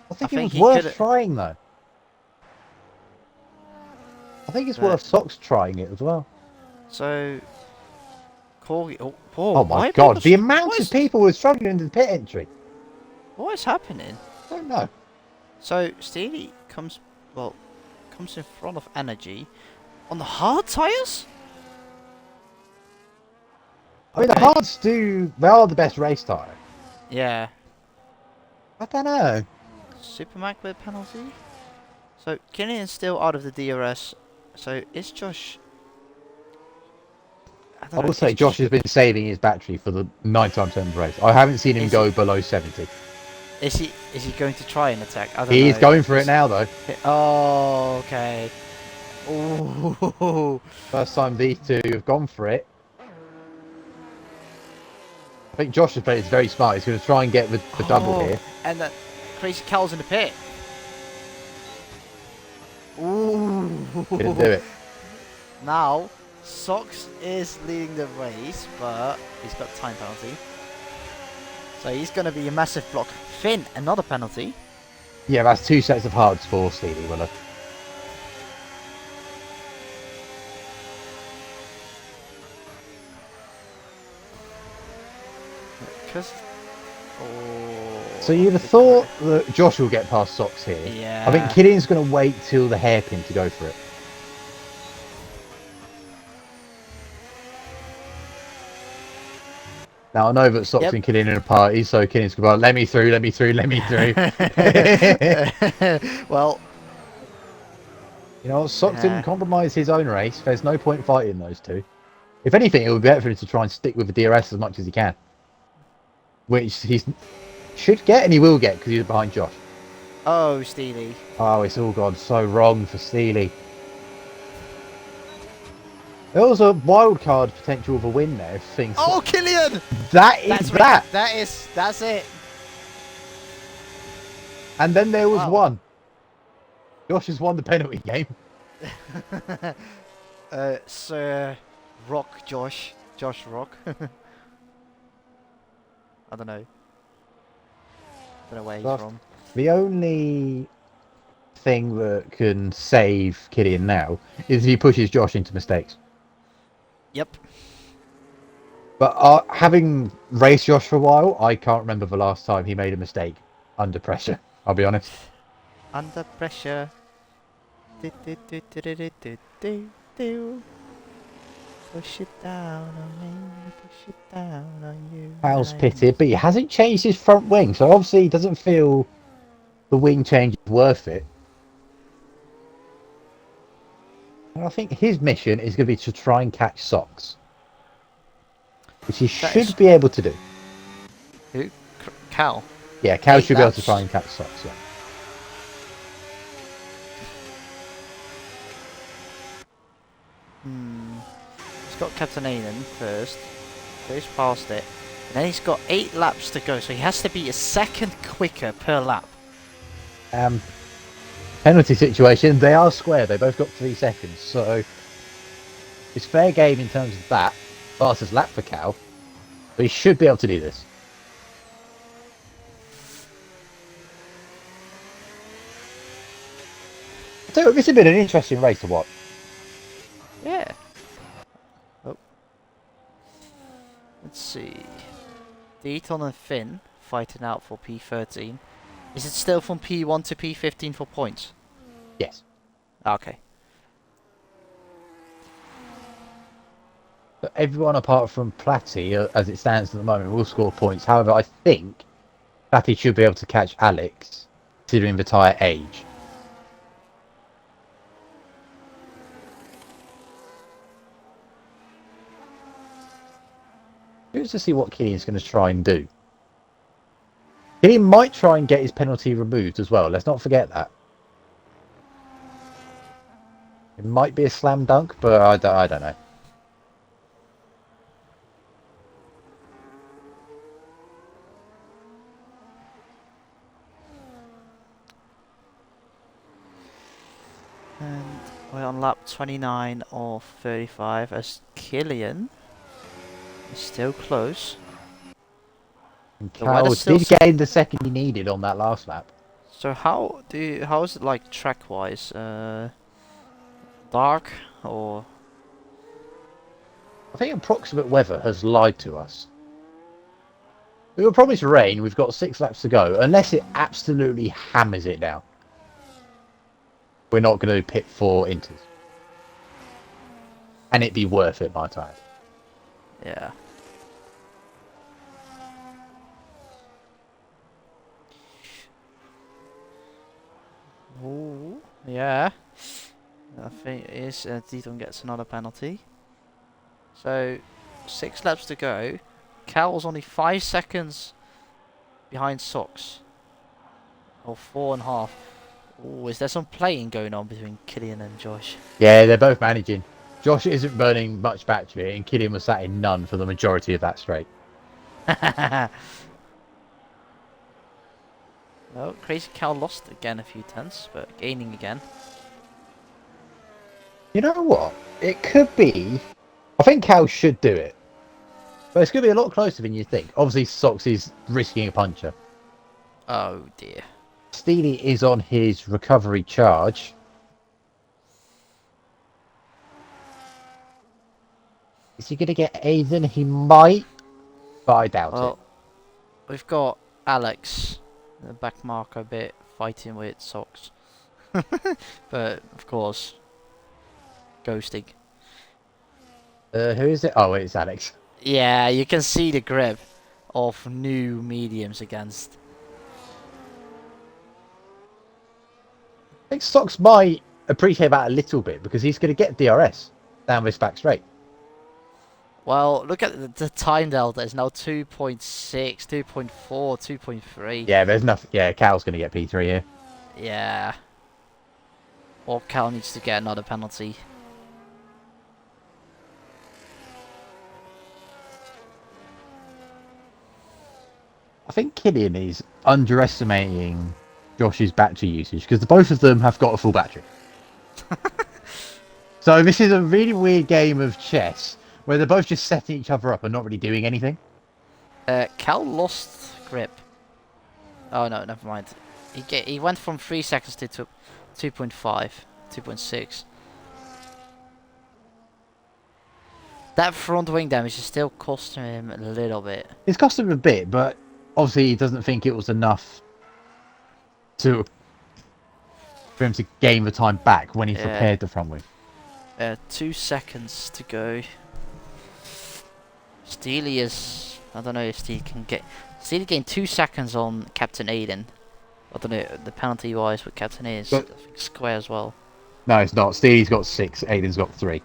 I think it was worth trying though. I think it's worth Socks trying it as well.
So, Corey.
Oh my god, the amount of people who are struggling in the pit entry.
What is happening?
I don't know.
So, Steely comes in front of Energy on the hard tyres?
I mean, the hards they are the best race tyre.
Yeah.
I don't know.
Super Mac with penalty? So, Killian's still out of the DRS. So, is Josh...
I will say Josh has been saving his battery for the 9 times of the race. I haven't seen him go below 70.
Is he going to try and attack? I don't know.
He's going for it now though.
Oh, okay. Ooh.
First time these two have gone for it. I think Josh has played very smart. He's going to try and get the double here.
And that crazy Cal's in the pit.
Couldn't do it.
Now, Socks is leading the race, but he's got time penalty. So he's going to be a massive block. Finn, another penalty.
Yeah, that's 2 sets of hards for Steely Willer.
Because... Oh,
So you'd have thought that Josh will get past Socks here.
Yeah.
I think Killian's going to wait till the hairpin to go for it. Now, I know that Socks and Killian in a party, so Killian's going to be like, let me through, let me through, let me through.
Well...
You know, Socks didn't compromise his own race. There's no point fighting those two. If anything, it would be better for him to try and stick with the DRS as much as he can. Which he should get, and he will get, because he's behind Josh.
Oh, Steely.
Oh, it's all gone so wrong for Steely. There was a wild card potential of a win there. If things.
Oh, Killian!
That's that.
That's it.
And then there was one. Josh has won the penalty game.
Sir Rock Josh Rock. I don't know. Where he's from.
The only thing that can save Killian now is if he pushes Josh into mistakes.
Yep.
But having raced Josh for a while, I can't remember the last time he made a mistake under pressure. I'll be honest.
Under pressure. Do, do, do, do, do, do, do, do. Push it down on me, push it down on you.
Hal's pitted, but he hasn't changed his front wing, so obviously he doesn't feel the wing change is worth it. And I think his mission is going to be to try and catch Socks, which he should be able to do.
Who? Cal?
Yeah, Cal should be able to try and catch Socks, yeah.
He's got Captain Aidan first, goes past it, and then he's got 8 laps to go, so he has to be a second quicker per lap.
Penalty situation, they are square, they both got 3 seconds, so it's fair game in terms of that. Fastest lap for Cal, but he should be able to do this. So this has been an interesting race to watch.
Yeah. Oh. Let's see. Deaton and Finn fighting out for P13. Is it still from P1 to P15 for points?
Yes.
Okay.
But everyone apart from Platty, as it stands at the moment, will score points. However, I think Platty should be able to catch Alex, considering the tyre age. Curious to see what Killian's going to try and do. Killian might try and get his penalty removed as well. Let's not forget that. It might be a slam dunk, but I don't know.
And we're on lap 29 of 35 as Killian is still close.
And Cal did gain the second he needed on that last lap.
So how is it like track wise? Dark or?
I think approximate weather has lied to us. We were promised rain. We've got 6 laps to go. Unless it absolutely hammers it down, we're not going to pit for inters. And it'd be worth it, might I add.
Yeah. Ooh, yeah. I think it is. Deaton gets another penalty. So, 6 laps to go. Cal's only 5 seconds behind Socks. Or 4.5. Oh, is there some playing going on between Killian and Josh?
Yeah, they're both managing. Josh isn't burning much battery, and Killian was sat in none for the majority of that straight.
Well, Crazy Cal lost again a few tenths, but gaining again.
You know what? It could be. I think Cal should do it. But it's going to be a lot closer than you think. Obviously, Sox is risking a puncher.
Oh dear.
Steely is on his recovery charge. Is he going to get Aidan? He might, but I doubt it.
Well, we've got Alex, the back marker a bit, fighting with Sox. But, of course, ghosting.
Who is it? Oh, it's Alex.
Yeah, you can see the grip of new mediums against.
I think Sox might appreciate that a little bit because he's going to get DRS down this back straight.
Well, look at the time delta. It's now 2.6, 2.4, 2.3.
Yeah, there's nothing. Yeah, Cal's going to get P3 here.
Yeah. Or Cal needs to get another penalty.
I think Killian is underestimating Josh's battery usage because both of them have got a full battery. So this is a really weird game of chess where they're both just setting each other up and not really doing anything.
Cal lost grip. Oh no, never mind. He went from 3 seconds to 2.5, 2.6. That front wing damage is still costing him a little bit.
It's cost him a bit, but obviously he doesn't think it was enough to for him to gain the time back when he's repaired the front wing.
2 seconds to go. Steely is... I don't know if Steely can get... Steely gained 2 seconds on Captain Aidan. I don't know the penalty wise what Captain is.
But,
I think square as well.
no, it's not. Steely's got 6, Aidan's got 3.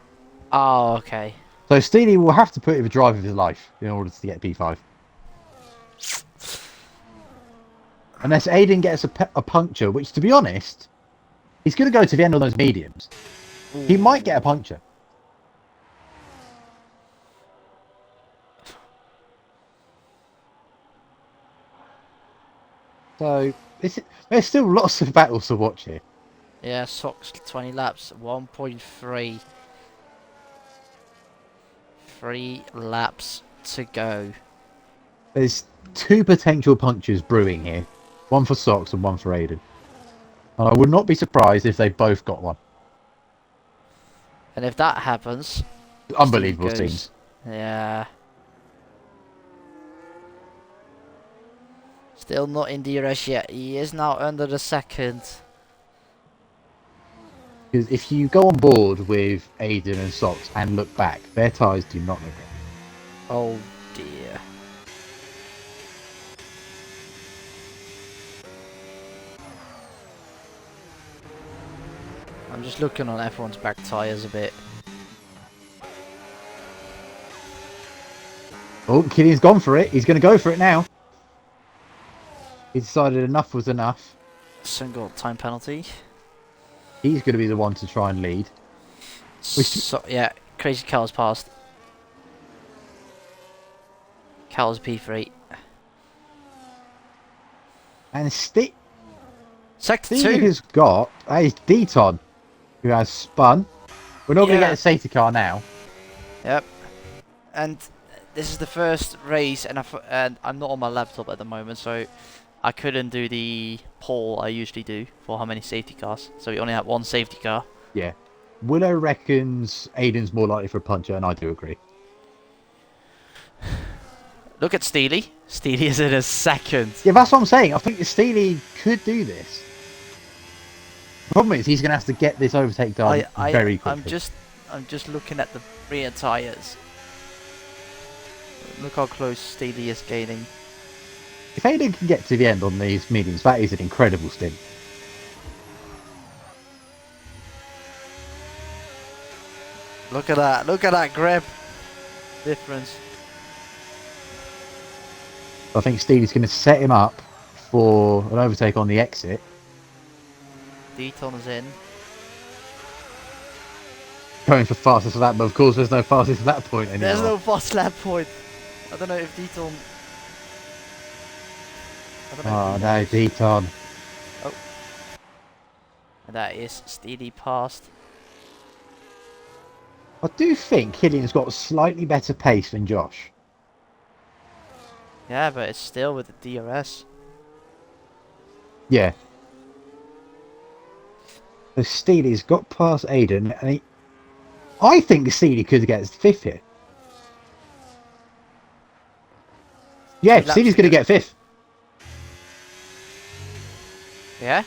Oh, okay.
So Steely will have to put in the drive of his life in order to get P5. Unless Aidan gets a puncture, which to be honest, he's going to go to the end of those mediums.
Ooh.
He might get a puncture. So there's still lots of battles to watch here.
Yeah, Sox 20 laps, 1.3. 3 laps to go.
There's 2 potential punches brewing here. One for Sox and one for Aidan. And I would not be surprised if they both got one.
And if that happens...
Unbelievable scenes.
Yeah. Still not in DRS yet. He is now under the second.
Because if you go on board with Aidan and Sox and look back, their tyres do not look good.
Oh dear. I'm just looking on everyone's back tyres a bit.
Oh, Killian's gone for it. He's going to go for it now. He decided enough was enough.
Single time penalty.
He's going to be the one to try and lead.
So, yeah, Crazy Cal's passed. Cal's P3.
And
Sector 2
has got a Deton, who has spun. We're not going to get a safety car now.
Yep. And this is the first race, and I'm not on my laptop at the moment, so I couldn't do the poll I usually do for how many safety cars. So we only have 1 safety car.
Yeah. Willow reckons Aidan's more likely for a puncher, and I do agree.
Look at Steely. Steely is in a second.
Yeah, that's what I'm saying. I think Steely could do this. The problem is he's going to have to get this overtake done very quickly.
I'm just looking at the rear tyres. Look how close Steely is gaining.
If Aidan can get to the end on these mediums, that is an incredible stint.
Look at that. Look at that grip difference.
I think Steely's going to set him up for an overtake on the exit.
Deton is in.
Going for fastest lap, but of course there's no fastest lap point anymore.
There's no fast lap point. I don't know if Deton...
Oh no, Deton.
Oh. And that is Steely passed.
I do think Killian's got slightly better pace than Josh.
Yeah, but it's still with the DRS.
Yeah. So Steely's got past Aidan, and I think Steely could get fifth here. Yeah,
3 laps
Steely's
to
going to
go.
get fifth.
Yeah?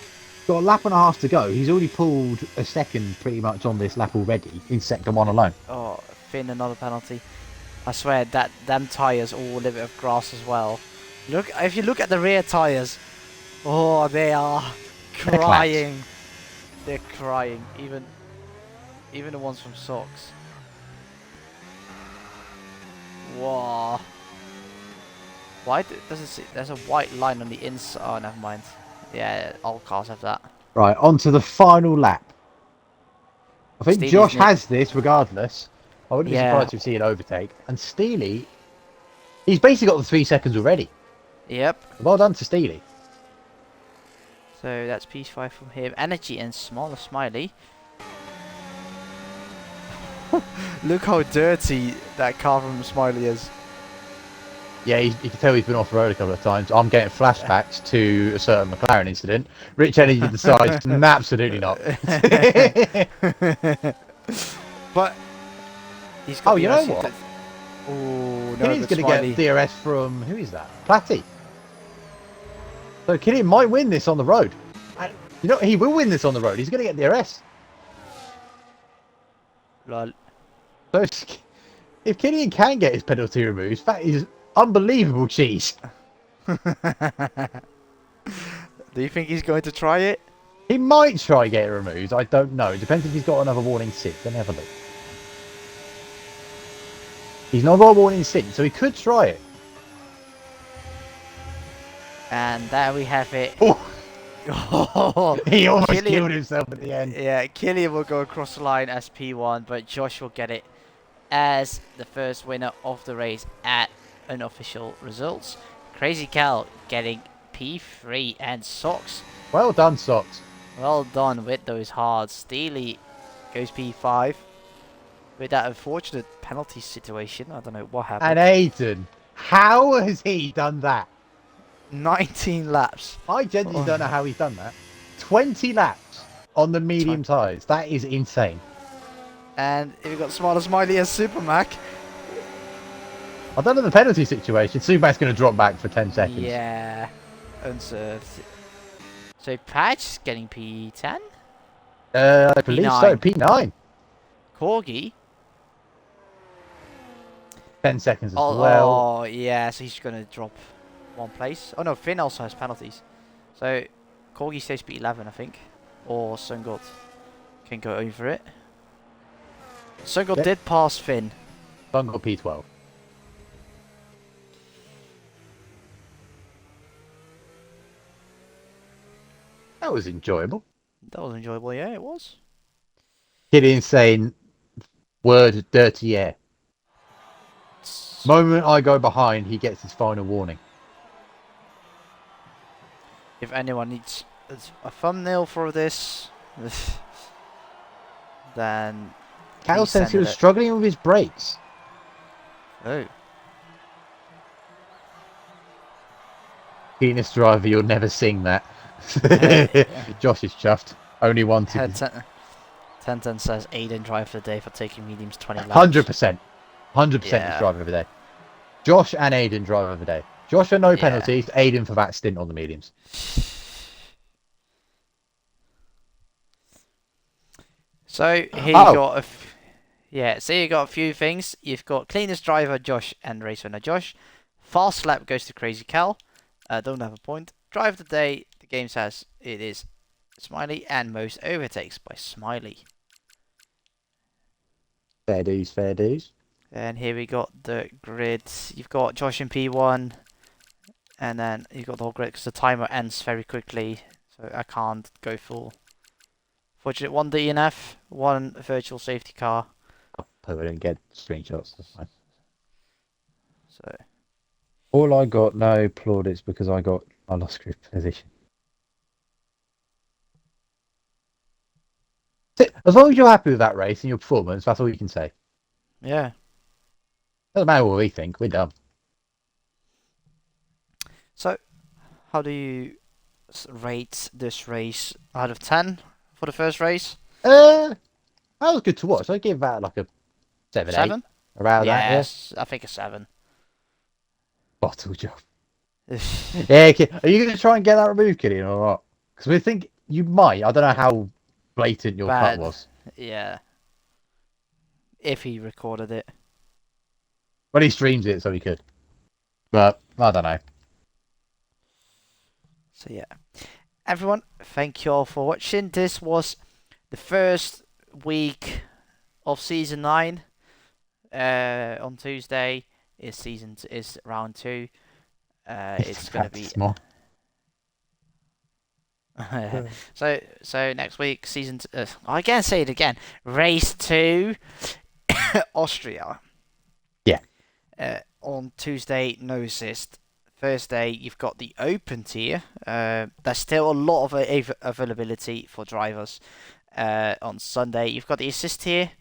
Got a lap and a half to go. He's already pulled a second pretty much on this lap already in sector one alone.
Oh, Finn, another penalty. I swear that them tyres all a little bit of grass as well. Look, if you look at the rear tyres, oh, they are crying. They're crying. Even the ones from socks. Whoa. Why does it see? There's a white line on the inside. Oh, never mind. Yeah, all cars have that.
Right, on to the final lap. I think
Steely's
Josh
near.
has this regardless. I wouldn't be
Yeah.
surprised to see an overtake. And Steely, he's basically got the 3 seconds already.
Yep.
Well done to Steely.
So that's P5 from him. Energy and smaller smiley. Look how dirty that car from Smiley is.
Yeah, you can tell he's been off road a couple of times. I'm getting flashbacks to a certain McLaren incident. Rich Energy decides, absolutely not.
But he's got
Oh, you know what?
Oh no,
Killian's
but
going to get DRS from, who is that? Platty. So Killian might win this on the road. And, you know, he will win this on the road. He's going to get DRS.
Lol.
So if Killian can get his penalty removed, that is unbelievable cheese.
Do you think he's going to try it?
He might try get it removed. I don't know. It depends if he's got another warning since. Let me have a look. He's not got a warning since, so he could try it.
And there we have it.
Oh, he almost
Killian,
killed himself at the end.
yeah, Killian will go across the line as P1, but Josh will get it as the first winner of the race at unofficial results. Crazy Cal getting P3 and Socks.
Well done, Socks.
Well done with those hards. Steely goes P5 with that unfortunate penalty situation. I don't know what happened.
And Aidan, how has he done that?
19 laps.
I genuinely don't know how he's done that. 20 laps on the medium tyres. That is insane.
And if you've got Smarter Smiley as Super Mac.
I don't know the penalty situation. Subac's going to drop back for 10 seconds.
Yeah. Unserved. So Padge getting P10.
I believe so. P9.
Corgi.
10 seconds as well.
Oh, yeah. So he's going to drop one place. Oh, no. Finn also has penalties. So Corgi stays P11, I think. Or Sungod can go over it. Sungod did pass Finn.
Bungle P12. That was enjoyable.
That was enjoyable, yeah, it was.
Killian saying word dirty air. Moment I go behind, he gets his final warning.
If anyone needs a thumbnail for this, then
Cal says he was struggling with his brakes.
Oh.
Keenest driver, you'll never sing that. Josh is chuffed. Only one to...
1010 says Aidan driver of the day for taking mediums 20 laps.
100%. 100% is driver of the day. Josh and Aidan driver of the day. Josh for no penalties, Aidan for that stint on the mediums.
So here you got so you got a few things. You've got cleanest driver Josh and race winner Josh. Fast lap goes to Crazy Cal. Don't have a point. Drive of the day, the game says it is Smiley, and most overtakes by Smiley.
Fair dues, fair dues.
And here we got the grid. You've got Josh in P1, and then you've got the whole grid because the timer ends very quickly, so I can't go full. Fortunate, one DNF, one virtual safety car.
I didn't get screenshots. That's fine.
So
all I got no plaudits because I lost grid position. As long as you're happy with that race and your performance, that's all you can say.
Yeah.
Doesn't matter what we think. We're done.
So, how do you rate this race out of 10 for the first race?
That was good to watch. I give that like a 7, 8
7?
around that. Yeah.
Yes, I think a 7.
Bottle job. Yeah. Are you going to try and get that removed, Killian, or not? Because we think you might. I don't know how blatant your cut
Bad.
was.
Yeah. If he recorded it.
But he streams it, so he could. But I don't know.
So yeah. Everyone, thank you all for watching. This was the first week of season 9. On Tuesday is round 2. It's gonna be
Small.
so next week I can't say it again. Race 2, Austria.
Yeah.
On Tuesday, no assist. Thursday, you've got the open tier. There's still a lot of availability for drivers. On Sunday, you've got the assist tier.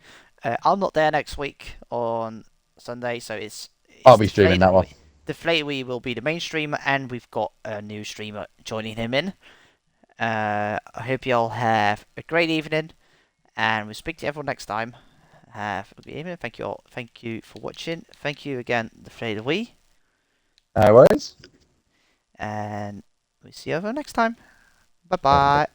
I'm not there next week on Sunday, so it's
I'll be streaming that one.
DeflatedWee will be the main streamer, and we've got a new streamer joining him in. I hope you all have a great evening, and we'll speak to everyone next time. Have a good evening. Thank you all. Thank you for watching. Thank you again, DeflatedWee.
No worries.
And we'll see you over next time. Bye bye.